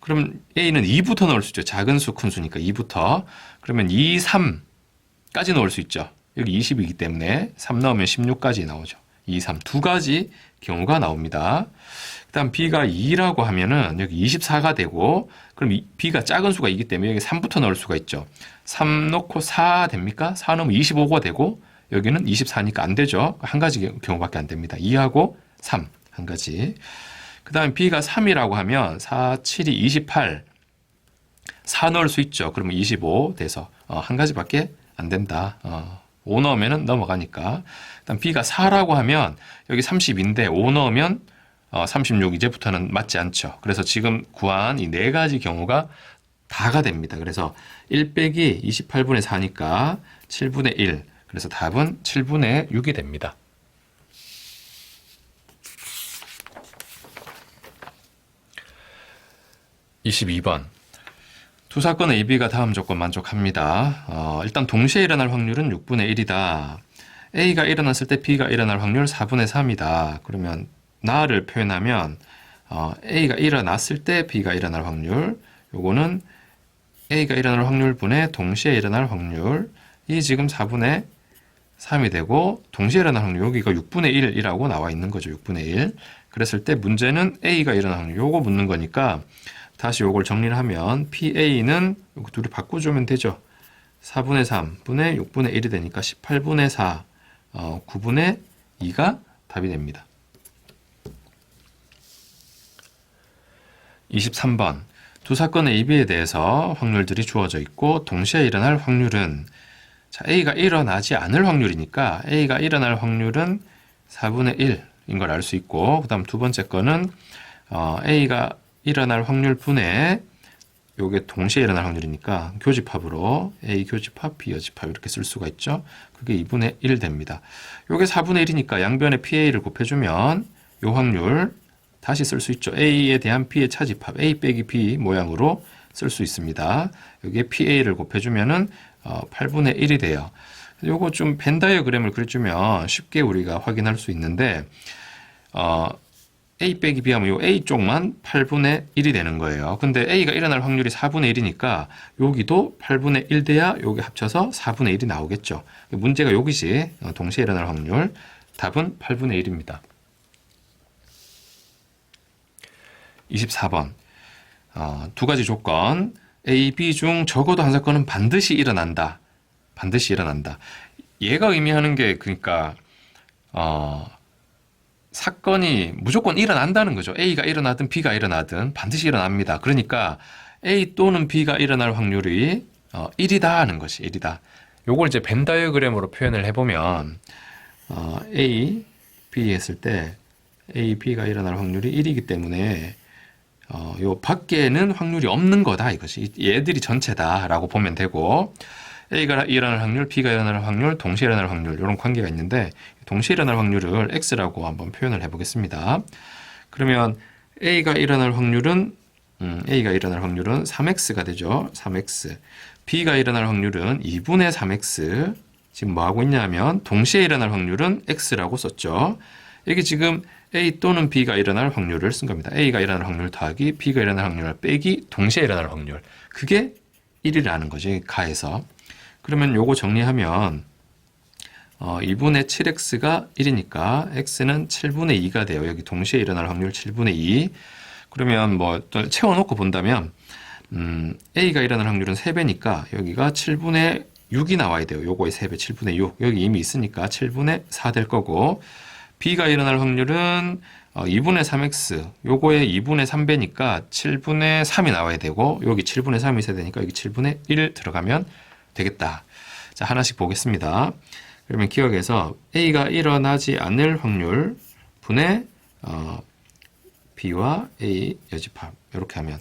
그럼 A는 2부터 넣을 수 있죠. 작은 수, 큰 수니까 2부터. 그러면 2, 3까지 넣을 수 있죠. 여기 20이기 때문에 3 넣으면 16까지 나오죠. 2, 3 두 가지 경우가 나옵니다. 그다음 B가 2라고 하면은 여기 24가 되고, 그럼 B가 작은 수가 있기 때문에 여기 3부터 넣을 수가 있죠. 3 넣고 4 됩니까? 4 넣으면 25가 되고, 여기는 24니까 안 되죠. 한 가지 경우밖에 안 됩니다. 2하고 3 한 가지. 그 다음에 B가 3이라고 하면 4, 7이 28. 4 넣을 수 있죠. 그러면 25 돼서 한 가지밖에 안 된다. 5 넣으면 넘어가니까. 그다음 B가 4라고 하면 여기 30인데 5 넣으면 36 이제부터는 맞지 않죠. 그래서 지금 구한 이 네 가지 경우가 다가 됩니다. 그래서 1 빼기 28분의 4니까 7분의 1. 그래서 답은 7분의 6이 됩니다. 22번. 두 사건 AB가 다음 조건 만족합니다. 일단 동시에 일어날 확률은 6분의 1이다. A가 일어났을 때 B가 일어날 확률 4분의 3이다. 그러면 나를 표현하면 A가 일어났을 때 B가 일어날 확률, 요거는 A가 일어날 확률분의 동시에 일어날 확률이 지금 4분의 3이 되고, 동시에 일어날 확률 여기가 6분의 1이라고 나와 있는 거죠. 6분의 1. 그랬을 때 문제는 A가 일어날 확률 요거 묻는 거니까 다시 요걸 정리를 하면 PA는 요거 둘이 바꿔주면 되죠. 4분의 3분의 6분의 1이 되니까 18분의 4, 9분의 2가 답이 됩니다. 23번. 두 사건 AB에 대해서 확률들이 주어져 있고 동시에 일어날 확률은, 자, A가 일어나지 않을 확률이니까 A가 일어날 확률은 4분의 1인 걸 알 수 있고, 그 다음 두 번째 거는 A가 일어날 확률분의 요게 동시에 일어날 확률이니까 교집합으로 A 교집합, B 여집합 이렇게 쓸 수가 있죠. 그게 2분의 1 됩니다. 요게 4분의 1이니까 양변에 PA를 곱해주면 요 확률 다시 쓸 수 있죠. A에 대한 B의 차집합, A 빼기 B 모양으로 쓸 수 있습니다. 여기에 PA를 곱해주면은 8분의 1이 돼요. 요거 좀 벤 다이어그램을 그려주면 쉽게 우리가 확인할 수 있는데, A 빼기 B 하면 요 A 쪽만 8분의 1이 되는 거예요. 근데 A가 일어날 확률이 4분의 1이니까 여기도 8분의 1 돼야 여기 합쳐서 4분의 1이 나오겠죠. 문제가 여기지. 동시에 일어날 확률. 답은 8분의 1입니다. 24번. 두 가지 조건. A, B 중 적어도 한 사건은 반드시 일어난다. 반드시 일어난다. 얘가 의미하는 게 그러니까 사건이 무조건 일어난다는 거죠. A가 일어나든 B가 일어나든 반드시 일어납니다. 그러니까 A 또는 B가 일어날 확률이 1이다 하는 것이 1이다. 요걸 이제 벤 다이어그램으로 표현을 해보면 A, B 했을 때 A, B가 일어날 확률이 1이기 때문에 요 밖에는 확률이 없는 거다 이것이. 얘들이 전체다라고 보면 되고, A가 일어날 확률, B가 일어날 확률, 동시에 일어날 확률 이런 관계가 있는데, 동시에 일어날 확률을 X라고 한번 표현을 해보겠습니다. 그러면 A가 일어날 확률은 3X가 되죠. 3X. B가 일어날 확률은 2분의 3X. 지금 뭐 하고 있냐면 동시에 일어날 확률은 X라고 썼죠. 여기 지금 A 또는 B가 일어날 확률을 쓴 겁니다. A가 일어날 확률 더하기 B가 일어날 확률 빼기 동시에 일어날 확률. 그게 1이라는 거죠. 가해서. 그러면 요거 정리하면 2분의 7x가 1이니까 x는 7분의 2가 돼요. 여기 동시에 일어날 확률 7분의 2. 그러면 뭐 채워놓고 본다면 a가 일어날 확률은 3배니까 여기가 7분의 6이 나와야 돼요. 요거의 3배 7분의 6. 여기 이미 있으니까 7분의 4 될 거고, b가 일어날 확률은 2분의 3x, 요거의 2분의 3배니까 7분의 3이 나와야 되고, 여기 7분의 3이 있어야 되니까 여기 7분의 1 들어가면 되겠다. 자, 하나씩 보겠습니다. 그러면 기억해서 A가 일어나지 않을 확률 분의 B와 A 여집합 이렇게 하면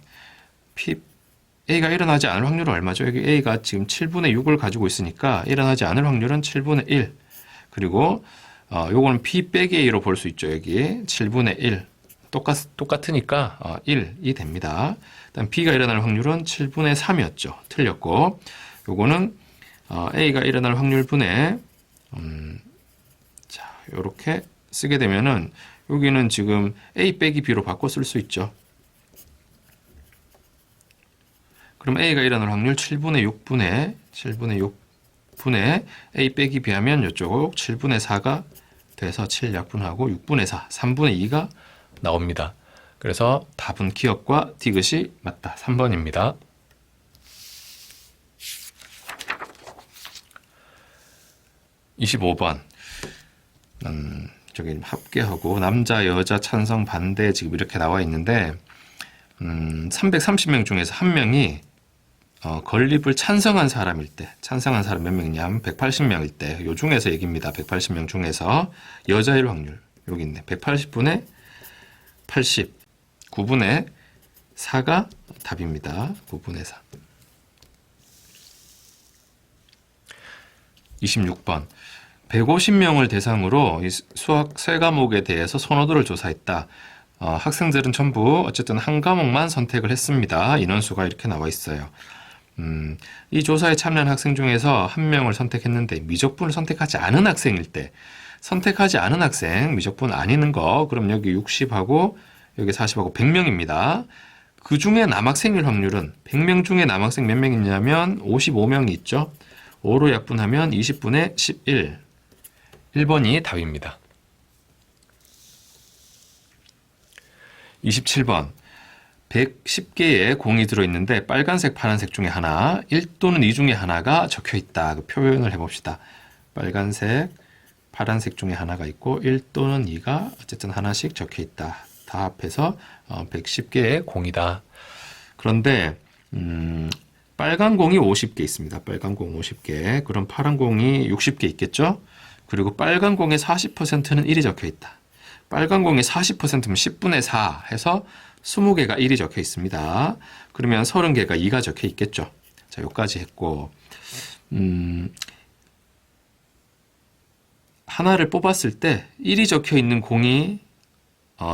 A가 일어나지 않을 확률은 얼마죠? 여기 A가 지금 7분의 6을 가지고 있으니까 일어나지 않을 확률은 7분의 1. 그리고 요거는 P 빼기 A로 볼 수 있죠. 여기 7분의 1. 똑같으니까 1이 됩니다. 일단 B가 일어날 확률은 7분의 3이었죠. 틀렸고, 요거는 A가 일어날 확률분의 자, 요렇게 쓰게 되면은 여기는 지금 A 빼기 B로 바꿔 쓸 수 있죠. 그럼 A가 일어날 확률 7분의 6분의 A 빼기 B하면 이쪽 7분의 4가 돼서 7 약분하고 6분의 4, 3분의 2가 나옵니다. 그래서 답은 기억과 디귿이 맞다. 3번입니다. 25번. 저기 합계하고 남자, 여자, 찬성, 반대 지금 이렇게 나와 있는데 330명 중에서 한 명이 건립을 찬성한 사람일 때, 찬성한 사람 몇 명이냐면 180명일 때, 요 중에서 얘기입니다. 180명 중에서 여자일 확률 여기 있네. 180분의 80, 9분의 4가 답입니다. 9분의 4. 26번. 150명을 대상으로 이 수학 세 과목에 대해서 선호도를 조사했다. 학생들은 전부 어쨌든 한 과목만 선택을 했습니다. 인원수가 이렇게 나와 있어요. 이 조사에 참여한 학생 중에서 한 명을 선택했는데 미적분을 선택하지 않은 학생일 때, 선택하지 않은 학생, 미적분 아니는 거, 그럼 여기 60하고 여기 40하고 100명입니다. 그 중에 남학생일 확률은 100명 중에 남학생 몇 명이냐면 55명이 있죠. 5로 약분하면 20분의 11. 1번이 답입니다. 27번. 110개의 공이 들어있는데 빨간색, 파란색 중에 하나, 1 또는 2 중에 하나가 적혀있다. 그 표현을 해봅시다. 빨간색, 파란색 중에 하나가 있고 1 또는 2가 어쨌든 하나씩 적혀있다. 다 합해서 110개의 공이다. 그런데 빨간 공이 50개 있습니다. 빨간 공 50개. 그럼 파란 공이 60개 있겠죠? 그리고 빨간 공의 40%는 1이 적혀있다. 빨간 공의 40%면 10분의 4 해서 20개가 1이 적혀 있습니다. 그러면 30개가 2가 적혀 있겠죠. 자, 여기까지 했고, 하나를 뽑았을 때 1이 적혀 있는 공이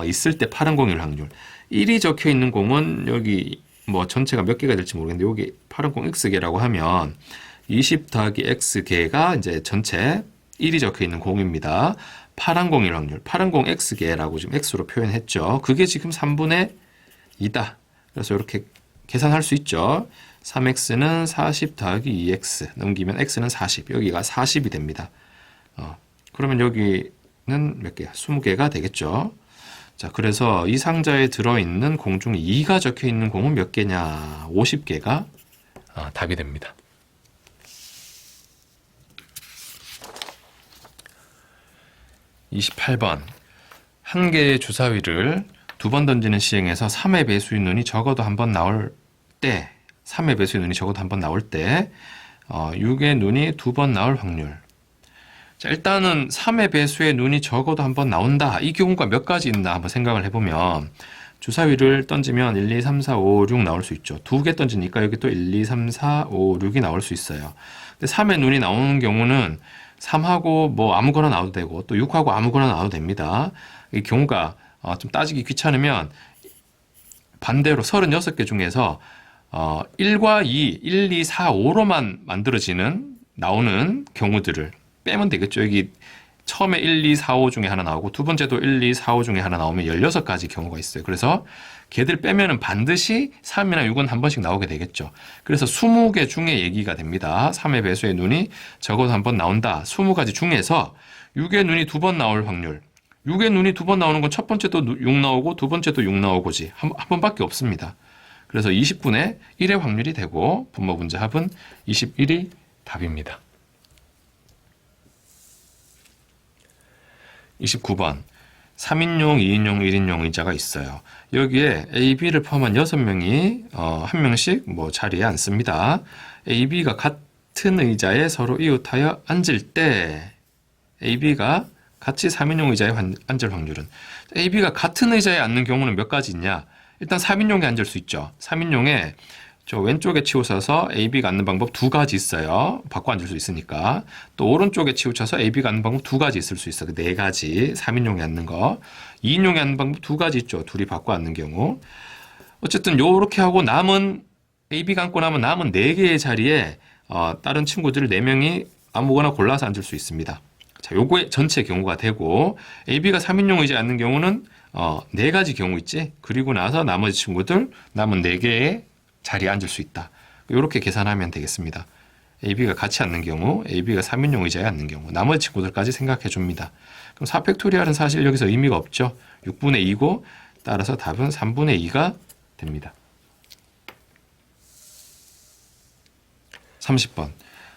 있을 때 파란 공일 확률. 1이 적혀 있는 공은 여기 뭐 전체가 몇 개가 될지 모르겠는데 여기 파란 공 X개라고 하면 20 더하기 X개가 이제 전체 1이 적혀 있는 공입니다. 파란 공일 확률. 파란 공 X개라고 지금 X로 표현했죠. 그게 지금 3분의 2다. 그래서 이렇게 계산할 수 있죠. 3X는 40 더하기 2X 넘기면 X는 40. 여기가 40이 됩니다. 그러면 여기는 몇 개야? 20개가 되겠죠. 자, 그래서 이 상자에 들어있는 공 중 2가 적혀 있는 공은 몇 개냐? 50개가 답이 됩니다. 28번. 한 개의 주사위를 2번 던지는 시행에서 3의 배수인 눈이 적어도 한 번 나올 때, 3의 배수인 눈이 적어도 한 번 나올 때 6의 눈이 2번 나올 확률. 자, 일단은 3의 배수의 눈이 적어도 한 번 나온다. 이 경우가 몇 가지 있나 한번 생각을 해보면 주사위를 던지면 1, 2, 3, 4, 5, 6 나올 수 있죠. 2개 던지니까 여기 또 1, 2, 3, 4, 5, 6이 나올 수 있어요. 근데 3의 눈이 나오는 경우는 3하고 뭐 아무거나 나와도 되고 또 6하고 아무거나 나와도 됩니다. 이 경우가 좀 따지기 귀찮으면 반대로 36개 중에서 1과 2, 1, 2, 4, 5로만 만들어지는 나오는 경우들을 빼면 되겠죠. 여기 처음에 1, 2, 4, 5 중에 하나 나오고 두 번째도 1, 2, 4, 5 중에 하나 나오면 16가지 경우가 있어요. 그래서 걔들 빼면은 반드시 3이나 6은 한 번씩 나오게 되겠죠. 그래서 20개 중에 얘기가 됩니다. 3의 배수의 눈이 적어도 한 번 나온다. 20가지 중에서 6의 눈이 2번 나올 확률. 6의 눈이 2번 나오는 건 첫 번째도 6 나오고 두 번째도 6 나오고지 한 번밖에 없습니다. 그래서 20분의 1의 확률이 되고 분모 분자 합은 21이 답입니다. 29번. 3인용, 2인용, 1인용 의자가 있어요. 여기에 A, B를 포함한 6명이 한 명씩 뭐 자리에 앉습니다. A, B가 같은 의자에 서로 이웃하여 앉을 때 A, B가 같이 3인용 의자에 앉을 확률은, A, B가 같은 의자에 앉는 경우는 몇 가지 있냐? 일단 3인용에 앉을 수 있죠. 3인용에 저 왼쪽에 치우쳐서 A, B가 앉는 방법 2가지 있어요. 바꿔 앉을 수 있으니까. 또 오른쪽에 치우쳐서 A, B가 앉는 방법 2가지 있을 수 있어요. 4가지. 3인용에 앉는 거. 2인용에 앉는 방법 2가지 있죠. 둘이 바꿔 앉는 경우. 어쨌든 요렇게 하고 남은 A, B가 앉고 나면 남은 4개의 자리에 다른 친구들 4명이 아무거나 골라서 앉을 수 있습니다. 자, 요거의 전체 경우가 되고 A, B가 3인용 의자에 앉는 경우는 4가지 경우 있지. 그리고 나서 나머지 친구들 남은 4개의 자리에 앉을 수 있다. 이렇게 계산하면 되겠습니다. AB가 같이 앉는 경우, AB가 3인용 의자에 앉는 경우, 나머지 친구들까지 생각해 줍니다. 그럼 4팩토리얼은 사실 여기서 의미가 없죠. 6분의 2고 따라서 답은 3분의 2가 됩니다. 30번.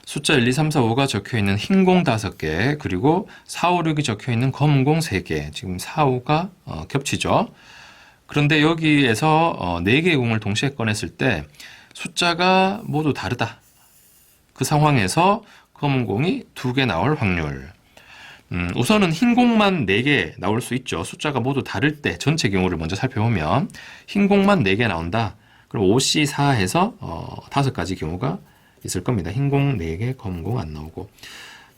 숫자 1, 2, 3, 4, 5가 적혀있는 흰 공 5개, 그리고 4, 5, 6이 적혀있는 검은 공 3개. 지금 4, 5가 겹치죠. 그런데 여기에서 4개의 공을 동시에 꺼냈을 때 숫자가 모두 다르다. 그 상황에서 검은 공이 2개 나올 확률. 우선은 흰 공만 4개 나올 수 있죠. 숫자가 모두 다를 때 전체 경우를 먼저 살펴보면 흰 공만 4개 나온다. 그럼 5C 4 해서 5가지 경우가 있을 겁니다. 흰 공 4개, 검은 공 안 나오고.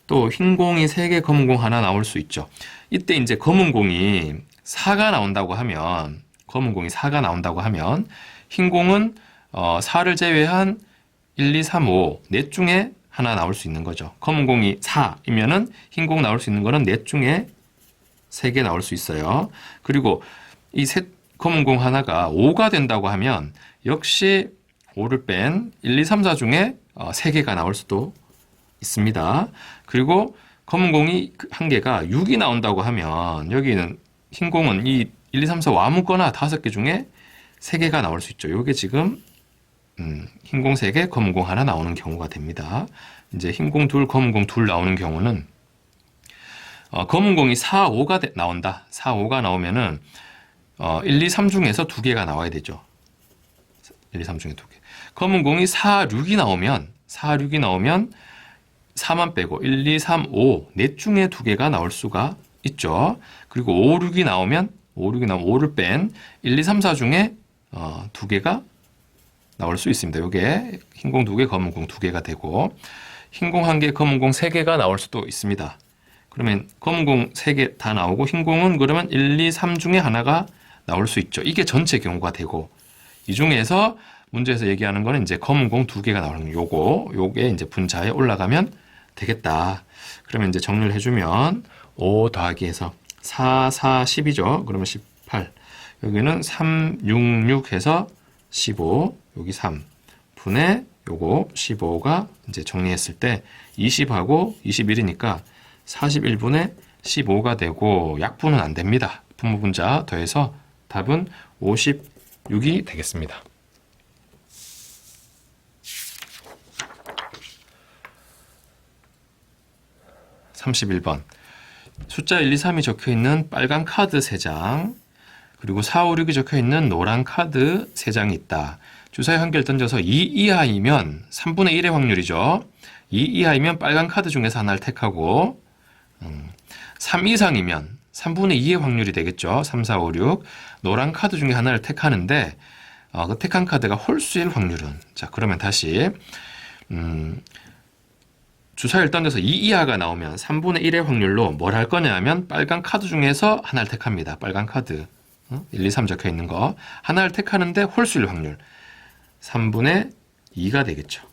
또 흰 공이 3개, 검은 공 하나 나올 수 있죠. 이때 이제 검은 공이 4가 나온다고 하면, 흰 공은 4를 제외한 1, 2, 3, 5, 넷 중에 하나 나올 수 있는 거죠. 검은 공이 4이면은 흰 공 나올 수 있는 거는 넷 중에 3개 나올 수 있어요. 그리고 이 검은 공 하나가 5가 된다고 하면 역시 5를 뺀 1, 2, 3, 4 중에 3개가 나올 수도 있습니다. 그리고 검은 공이 한 개가 6이 나온다고 하면 여기는 흰 공은 이 1, 2, 3, 4 아무거나 5개 중에 3개가 나올 수 있죠. 이게 지금 흰 공 3개, 검은 공 하나 나오는 경우가 됩니다. 이제 흰 공 2, 검은 공 2 나오는 경우는 검은 공이 4, 5가 나온다. 4, 5가 나오면은 1, 2, 3 중에서 2개가 나와야 되죠. 1, 2, 3 중에 2개. 검은 공이 4, 6이 나오면 4만 빼고 1, 2, 3, 5, 넷 중에 2개가 나올 수가 있죠. 그리고 5, 6이 나오면 5를 뺀 1, 2, 3, 4 중에 2개가 나올 수 있습니다. 이게 흰 공 2개, 검은 공 2개가 되고 흰 공 1개, 검은 공 3개가 나올 수도 있습니다. 그러면 검은 공 3개 다 나오고 흰 공은 그러면 1, 2, 3 중에 하나가 나올 수 있죠. 이게 전체 경우가 되고 이 중에서 문제에서 얘기하는 거는 이제 검은 공 2개가 나오는 요게 이제 분자에 올라가면 되겠다. 그러면 이제 정리를 해주면 5 더하기 해서 4, 4, 10이죠. 그러면 18. 여기는 3, 6, 6 해서 15, 여기 3 분의 요거 15가 이제 정리했을 때 20하고 21이니까 41분의 15가 되고 약분은 안 됩니다. 분모분자 더해서 답은 56이 되겠습니다. 31번. 숫자 1, 2, 3이 적혀있는 빨간 카드 3장, 그리고 4, 5, 6이 적혀있는 노란 카드 3장이 있다. 주사위 한 개를 던져서 2 이하이면 3분의 1의 확률이죠. 2 이하이면 빨간 카드 중에서 하나를 택하고 3 이상이면 3분의 2의 확률이 되겠죠. 3, 4, 5, 6. 노란 카드 중에 하나를 택하는데 그 택한 카드가 홀수일 확률은, 자 그러면 다시 주사위를 던져서 2 이하가 나오면 3분의 1의 확률로 뭘 할 거냐 하면 빨간 카드 중에서 하나를 택합니다. 빨간 카드 1, 2, 3 적혀 있는 거 하나를 택하는데 홀수일 확률 3분의 2가 되겠죠.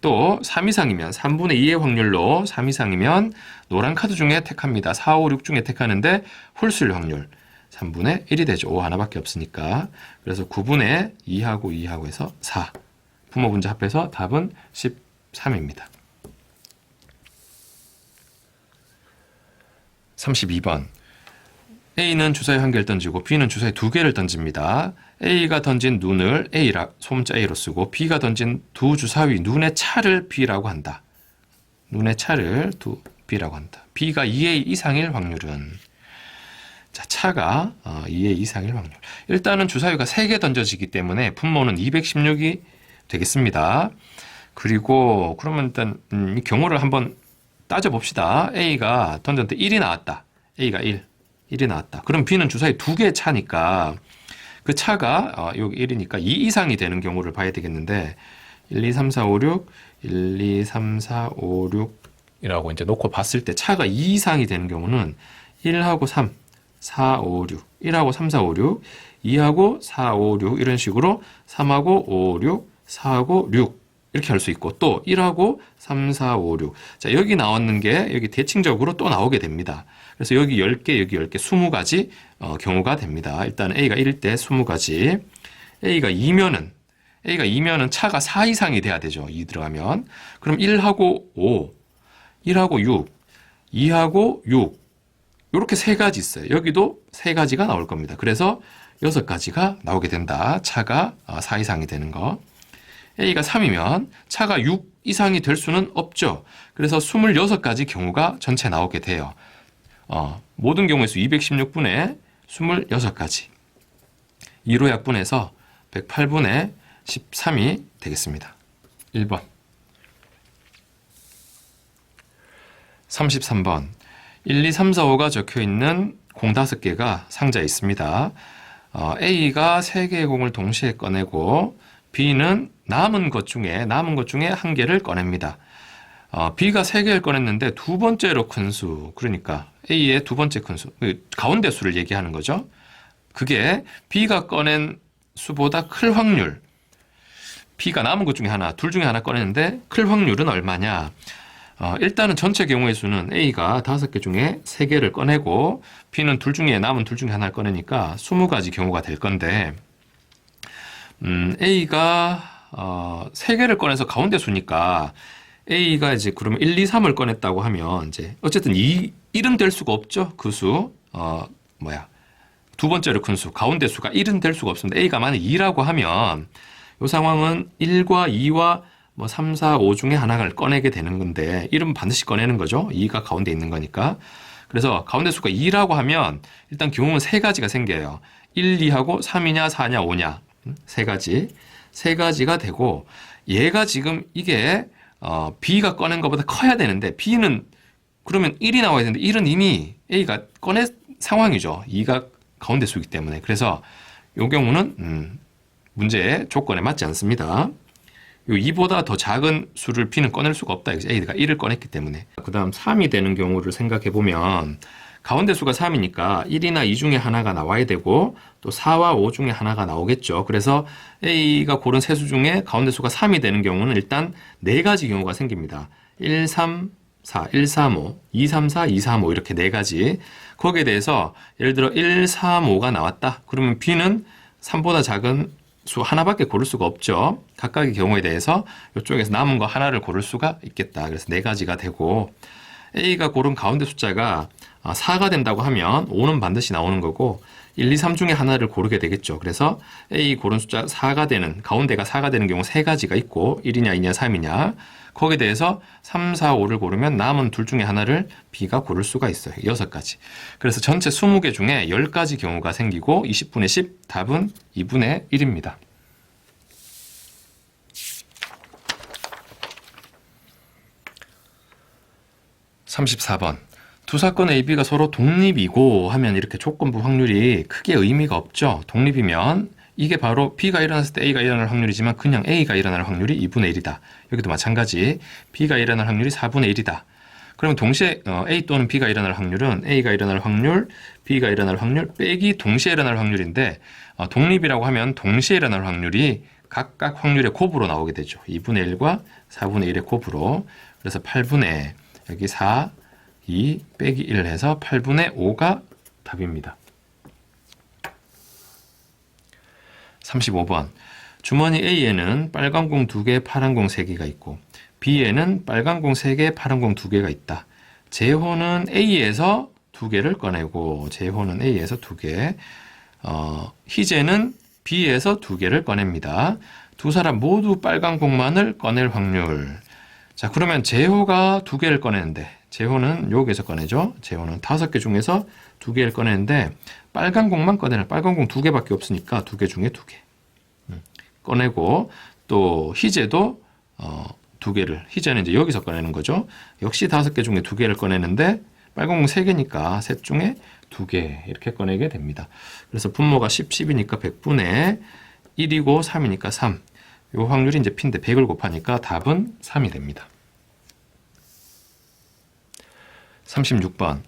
또 3 이상이면 3분의 2의 확률로 3 이상이면 노란 카드 중에 택합니다. 4, 5, 6 중에 택하는데 홀수일 확률 3분의 1이 되죠. 5 하나밖에 없으니까. 그래서 9분의 2하고 2하고 해서 4. 분모분자 합해서 답은 13입니다. 32번. A는 주사위 한 개를 던지고 B는 주사위 2개를 던집니다. A가 던진 눈을 소문자 A로 쓰고 B가 던진 두 주사위 눈의 차를 B라고 한다. 눈의 차를 B라고 한다. B가 2A 이상일 확률은, 자 차가 2A 이상일 확률. 일단은 주사위가 3개 던져지기 때문에 분모는 216이 되겠습니다. 그리고 그러면 일단 이 경우를 한번 따져봅시다. A가 던졌는데 1이 나왔다. A가 1이 나왔다. 그럼 B는 주사위 2개 차니까 그 차가 여기 1이니까 2 이상이 되는 경우를 봐야 되겠는데 1, 2, 3, 4, 5, 6 1, 2, 3, 4, 5, 6이라고 이제 놓고 봤을 때 차가 2 이상이 되는 경우는 1하고 3, 4, 5, 6 1하고 3, 4, 5, 6 2하고 4, 5, 6 이런 식으로 3하고 5, 6 4하고 6 이렇게 할 수 있고 또 1하고 3, 4, 5, 6. 자, 여기 나왔는 게 여기 대칭적으로 또 나오게 됩니다. 그래서 여기 10개, 여기 10개, 20가지 경우가 됩니다. 일단 A가 1일 때 20가지. A가 2면은 A가 2면은 차가 4 이상이 돼야 되죠. 2 들어가면. 그럼 1하고 5, 1하고 6, 2하고 6. 이렇게 세 가지 있어요. 여기도 세 가지가 나올 겁니다. 그래서 6가지가 나오게 된다. 차가 4 이상이 되는 거. A가 3이면 차가 6 이상이 될 수는 없죠. 그래서 26가지 경우가 전체 나오게 돼요. 모든 경우의 수 216분의 26가지. 2로 약분해서 108분의 13이 되겠습니다. 1번. 33번. 1, 2, 3, 4, 5가 적혀 있는 공 5개가 상자에 있습니다. A가 3개의 공을 동시에 꺼내고 B는 남은 것 중에 1개를 꺼냅니다. B가 3개를 꺼냈는데 두 번째로 큰 수, 그러니까 A의 두 번째 큰 수, 가운데 수를 얘기하는 거죠. 그게 B가 꺼낸 수보다 클 확률, B가 남은 것 중에 하나, 둘 중에 하나 꺼냈는데 클 확률은 얼마냐? 일단은 전체 경우의 수는 A가 5개 중에 3개를 꺼내고 B는 남은 둘 중에 하나를 꺼내니까 20가지 경우가 될 건데, A가 3개를 꺼내서 가운데 수니까 A가 이제 그러면 1, 2, 3을 꺼냈다고 하면 이제 어쨌든 1은 될 수가 없죠. 그 수, 두 번째로 큰 수, 가운데 수가 1은 될 수가 없습니다. A가 만약 2라고 하면 이 상황은 1과 2와 3, 4, 5 중에 하나를 꺼내게 되는 건데 1은 반드시 꺼내는 거죠. 2가 가운데 있는 거니까. 그래서 가운데 수가 2라고 하면 일단 경우는 세 가지가 생겨요. 1, 2하고 3이냐, 4냐, 5냐. 세 가지가 되고, 얘가 지금 이게 B가 꺼낸 것보다 커야 되는데 B는 그러면 1이 나와야 되는데 1은 이미 A가 꺼낸 상황이죠. 2가 가운데 수이기 때문에. 그래서 이 경우는 문제의 조건에 맞지 않습니다. 요 2보다 더 작은 수를 B는 꺼낼 수가 없다. 여기서 A가 1을 꺼냈기 때문에. 그 다음 3이 되는 경우를 생각해 보면 가운데 수가 3이니까 1이나 2 중에 하나가 나와야 되고 또 4와 5 중에 하나가 나오겠죠. 그래서 A가 고른 세 수 중에 가운데 수가 3이 되는 경우는 일단 4가지 경우가 생깁니다. 1, 3, 4, 1, 3, 5, 2, 3, 4, 2, 3, 5 이렇게 4가지. 거기에 대해서 예를 들어 1, 3, 5가 나왔다. 그러면 B는 3보다 작은 수 하나밖에 고를 수가 없죠. 각각의 경우에 대해서 이쪽에서 남은 거 하나를 고를 수가 있겠다. 그래서 4가지가 되고, A가 고른 가운데 숫자가 4가 된다고 하면 5는 반드시 나오는 거고 1, 2, 3 중에 하나를 고르게 되겠죠. 그래서 A 고른 숫자 4가 되는, 가운데가 4가 되는 경우 3가지가 있고 1이냐 2냐 3이냐, 거기에 대해서 3, 4, 5를 고르면 남은 둘 중에 하나를 B가 고를 수가 있어요. 6가지. 그래서 전체 20개 중에 10가지 경우가 생기고 20분의 10, 답은 2분의 1입니다. 34번. 두 사건 A, B가 서로 독립이고 하면 이렇게 조건부 확률이 크게 의미가 없죠. 독립이면 이게 바로 B가 일어났을 때 A가 일어날 확률이지만 그냥 A가 일어날 확률이 2분의 1이다. 여기도 마찬가지. B가 일어날 확률이 4분의 1이다. 그러면 동시에 A 또는 B가 일어날 확률은 A가 일어날 확률, B가 일어날 확률 빼기 동시에 일어날 확률인데, 독립이라고 하면 동시에 일어날 확률이 각각 확률의 곱으로 나오게 되죠. 2분의 1과 4분의 1의 곱으로. 그래서 8분의 여기 4, 2 빼기 1 해서 8분의 5가 답입니다. 35번. 주머니 A에는 빨간 공 2개, 파란 공 3개가 있고 B에는 빨간 공 3개, 파란 공 2개가 있다. 재호는 A에서 2개를 꺼내고, 재호는 A에서 2개, 희재는 B에서 2개를 꺼냅니다. 두 사람 모두 빨간 공만을 꺼낼 확률. 자, 그러면 재호가 2개를 꺼내는데, 재호는 여기에서 꺼내죠. 재호는 5개 중에서 2개를 꺼내는데 빨간 공만 꺼내는, 빨간 공 2개밖에 없으니까 2개 중에 2개 꺼내고, 또 희재도 2개를, 희재는 이제 여기서 꺼내는 거죠. 역시 5개 중에 2개를 꺼내는데 빨간 공 3개니까 셋 중에 2개 이렇게 꺼내게 됩니다. 그래서 분모가 10, 10이니까 100분의 1이고 3이니까 3. 이 확률이 이제 P인데 100을 곱하니까 답은 3이 됩니다. 36번.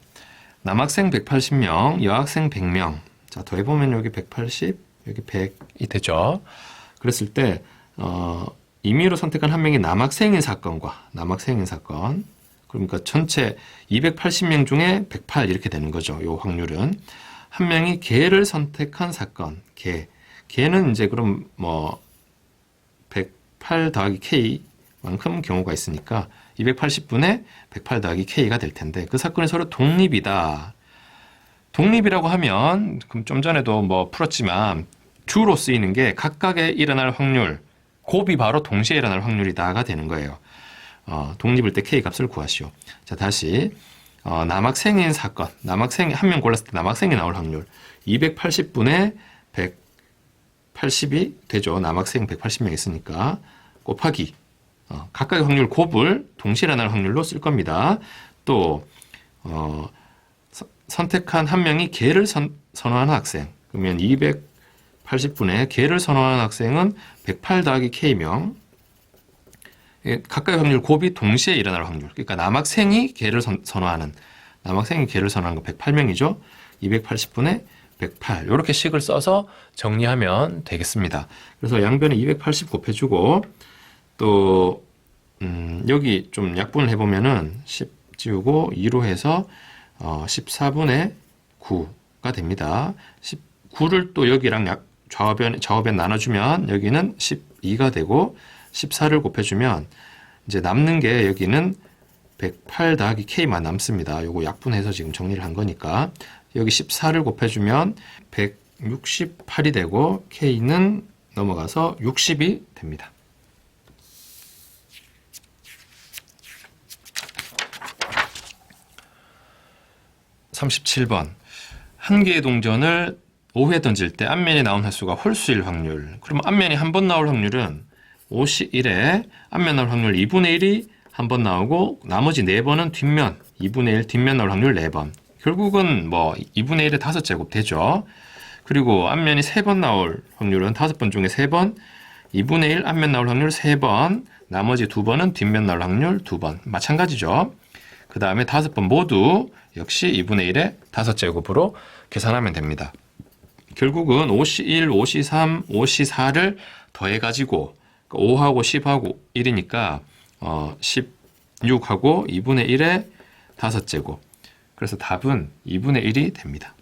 남학생 180명, 여학생 100명. 자, 더해보면 여기 180, 여기 100이 되죠. 그랬을 때 임의로 선택한 한 명이 남학생인 사건, 그러니까 전체 280명 중에 108 이렇게 되는 거죠. 요 확률은. 한 명이 개를 선택한 사건, 개는 이제 그럼 108 더하기 K만큼 경우가 있으니까 280분의 108 더하기 K가 될 텐데 그 사건이 서로 독립이다. 독립이라고 하면 그럼 좀 전에도 뭐 풀었지만 주로 쓰이는 게 각각의 일어날 확률, 곱이 바로 동시에 일어날 확률이다가 되는 거예요. 독립일 때 K 값을 구하시오. 자, 다시 남학생인 사건, 남학생 한 명 골랐을 때 남학생이 나올 확률 280분의 180이 되죠. 남학생 180명 있으니까 곱하기 각각의 확률 곱을 동시에 일어날 확률로 쓸 겁니다. 또 선택한 한 명이 개를 선호하는 학생 그러면 280분의 개를 선호하는 학생은 108 더하기 K명 각각의 확률 곱이 동시에 일어날 확률 그러니까 남학생이 개를 선호하는 거 108명이죠. 280분의 108 이렇게 식을 써서 정리하면 되겠습니다. 그래서 양변에 280 곱해주고 또 여기 좀 약분을 해보면은 10 지우고 2로 해서 14분의 9가 됩니다. 19를 또 여기랑 좌우변 나눠주면 여기는 12가 되고 14를 곱해주면 이제 남는 게 여기는 108 더하기 K만 남습니다. 요거 약분해서 지금 정리를 한 거니까 여기 14를 곱해주면 168이 되고 K는 넘어가서 60이 됩니다. 37번 한 개의 동전을 5회 던질 때 앞면이 나온 횟수가 홀수일 확률. 그러면 앞면이 한 번 나올 확률은 5시 1에 앞면 나올 확률 2분의 1이 한 번 나오고 나머지 4번은 뒷면 2분의 1 뒷면 나올 확률 4번. 결국은 뭐 2분의 1의 5제곱 되죠. 그리고 앞면이 3번 나올 확률은 5번 중에 3번 2분의 1 앞면 나올 확률 3번 나머지 2번은 뒷면 나올 확률 2번. 마찬가지죠. 그 다음에 5번 모두 역시 2분의 1의 5제곱으로 계산하면 됩니다. 결국은 5시 1, 5시 3, 5시 4를 더해가지고 5하고 10하고 1이니까 16하고 2분의 1의 5제곱. 그래서 답은 2분의 1이 됩니다.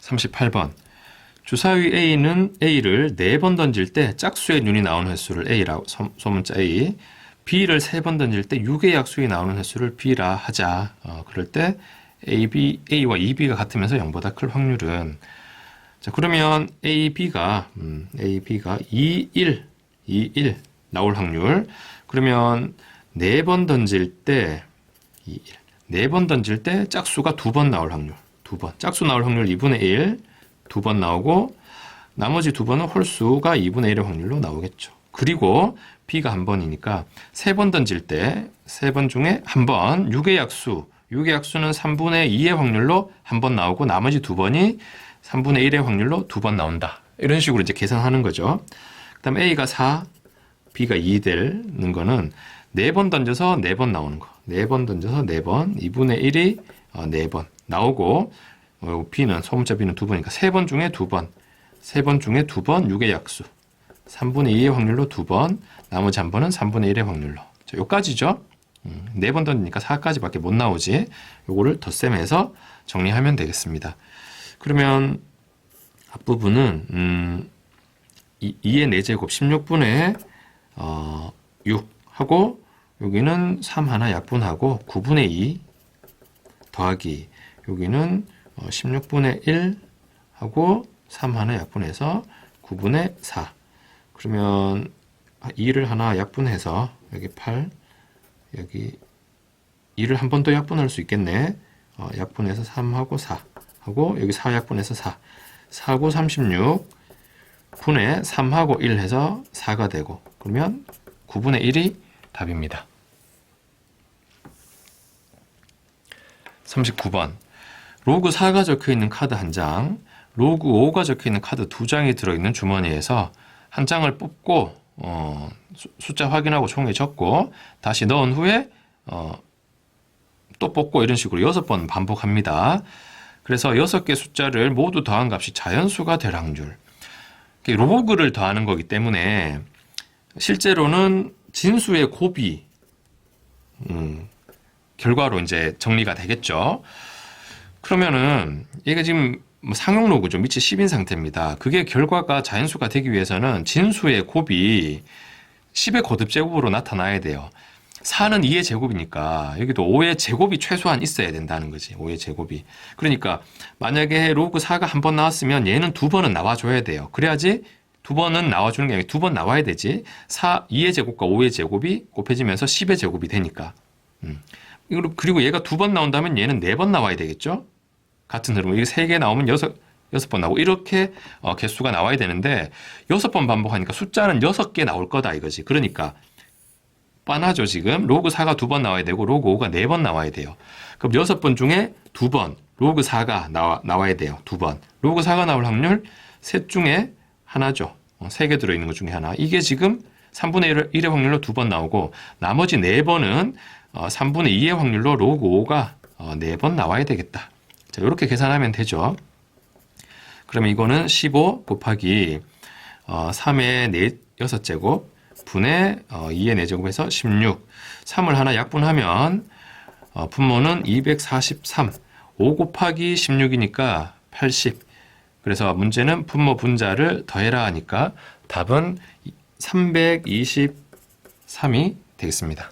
38번 주사위 A는 A를 4번 던질 때 짝수의 눈이 나오는 횟수를 A라고 소문자 A B를 3번 던질 때 6의 약수에 나오는 횟수를 B라 하자. 그럴 때 A와 EB가 같으면서 0보다 클 확률은 자 그러면 AB가 2, 1 나올 확률 그러면 4번 던질 때 2, 1 4번 던질 때 짝수가 2번 나올 확률 2번 짝수 나올 확률 2분의 1 2번 나오고 나머지 2번은 홀수가 2분의 1의 확률로 나오겠죠. 그리고 B가 한 번이니까 3번 던질 때 3번 중에 한 번 6의 약수는 3분의 2의 확률로 한 번 나오고 나머지 2번이 3분의 1의 확률로 2번 나온다. 이런 식으로 이제 계산하는 거죠. 그 다음 A가 4, B가 2 되는 거는 4번 던져서 4번 나오는 거. 4번 던져서 4번, 2분의 1이 4번 나오고 B는 소문자 B는 2번이니까 3번 중에 2번, 3번 중에 2번 6의 약수 3분의 2의 확률로 2번, 나머지 한 번은 3분의 1의 확률로. 자, 요까지죠. 4번 던지니까 4까지밖에 못 나오지. 요거를 덧셈해서 정리하면 되겠습니다. 그러면 앞부분은 2의 4제곱 16분의 6 하고 여기는 3 하나 약분하고 9분의 2 더하기 여기는 16분의 1 하고 3 하나 약분해서 9분의 4 그러면 2를 하나 약분해서 여기 8 여기 2를 한 번 더 약분할 수 있겠네. 약분해서 3하고 4 하고 여기 4 약분해서 4 4하고 36 분의 3하고 1 해서 4가 되고 그러면 9분의 1이 답입니다. 39번 로그 4가 적혀있는 카드 한 장, 로그 5가 적혀있는 카드 2장이 들어있는 주머니에서 한 장을 뽑고 숫자 확인하고 총에 적고 다시 넣은 후에 또 뽑고 이런 식으로 6번 반복합니다. 그래서 6개 숫자를 모두 더한 값이 자연수가 될 확률. 로그를 더하는 거기 때문에 실제로는 진수의 곱이 결과로 이제 정리가 되겠죠. 그러면은 얘가 지금 상용 로그죠. 밑이 10인 상태입니다. 그게 결과가 자연수가 되기 위해서는 진수의 곱이 10의 거듭 제곱으로 나타나야 돼요. 4는 2의 제곱이니까 여기도 5의 제곱이 최소한 있어야 된다는 거지. 5의 제곱이. 그러니까 만약에 로그 4가 한 번 나왔으면 얘는 두 번은 나와줘야 돼요. 그래야지 두 번은 나와주는 게 아니라 두 번 나와야 되지. 2의 제곱과 5의 제곱이 곱해지면서 10의 제곱이 되니까. 그리고 얘가 두 번 나온다면 얘는 네 번 나와야 되겠죠? 같은 흐름. 이게 세 개 나오면 여섯 번 나오고 이렇게 개수가 나와야 되는데 6번 반복하니까 숫자는 6개 나올 거다 이거지. 그러니까 뻔하죠 지금. 로그 4가 두 번 나와야 되고 로그 5가 네 번 나와야 돼요. 그럼 6번 중에 두 번 로그 4가 나와야 돼요. 두 번. 로그 4가 나올 확률 셋 중에 하나죠. 3개 들어있는 것 중에 하나. 이게 지금 3분의 1의 확률로 두 번 나오고 나머지 4번은 3분의 2의 확률로 로그 5가 4번 나와야 되겠다. 자, 이렇게 계산하면 되죠. 그러면 이거는 15 곱하기 3의 6제곱 분의 2의 4제곱에서 16. 3을 하나 약분하면 분모는 243. 5 곱하기 16이니까 80. 그래서 문제는 분모 분자를 더해라 하니까 답은 323이 되겠습니다.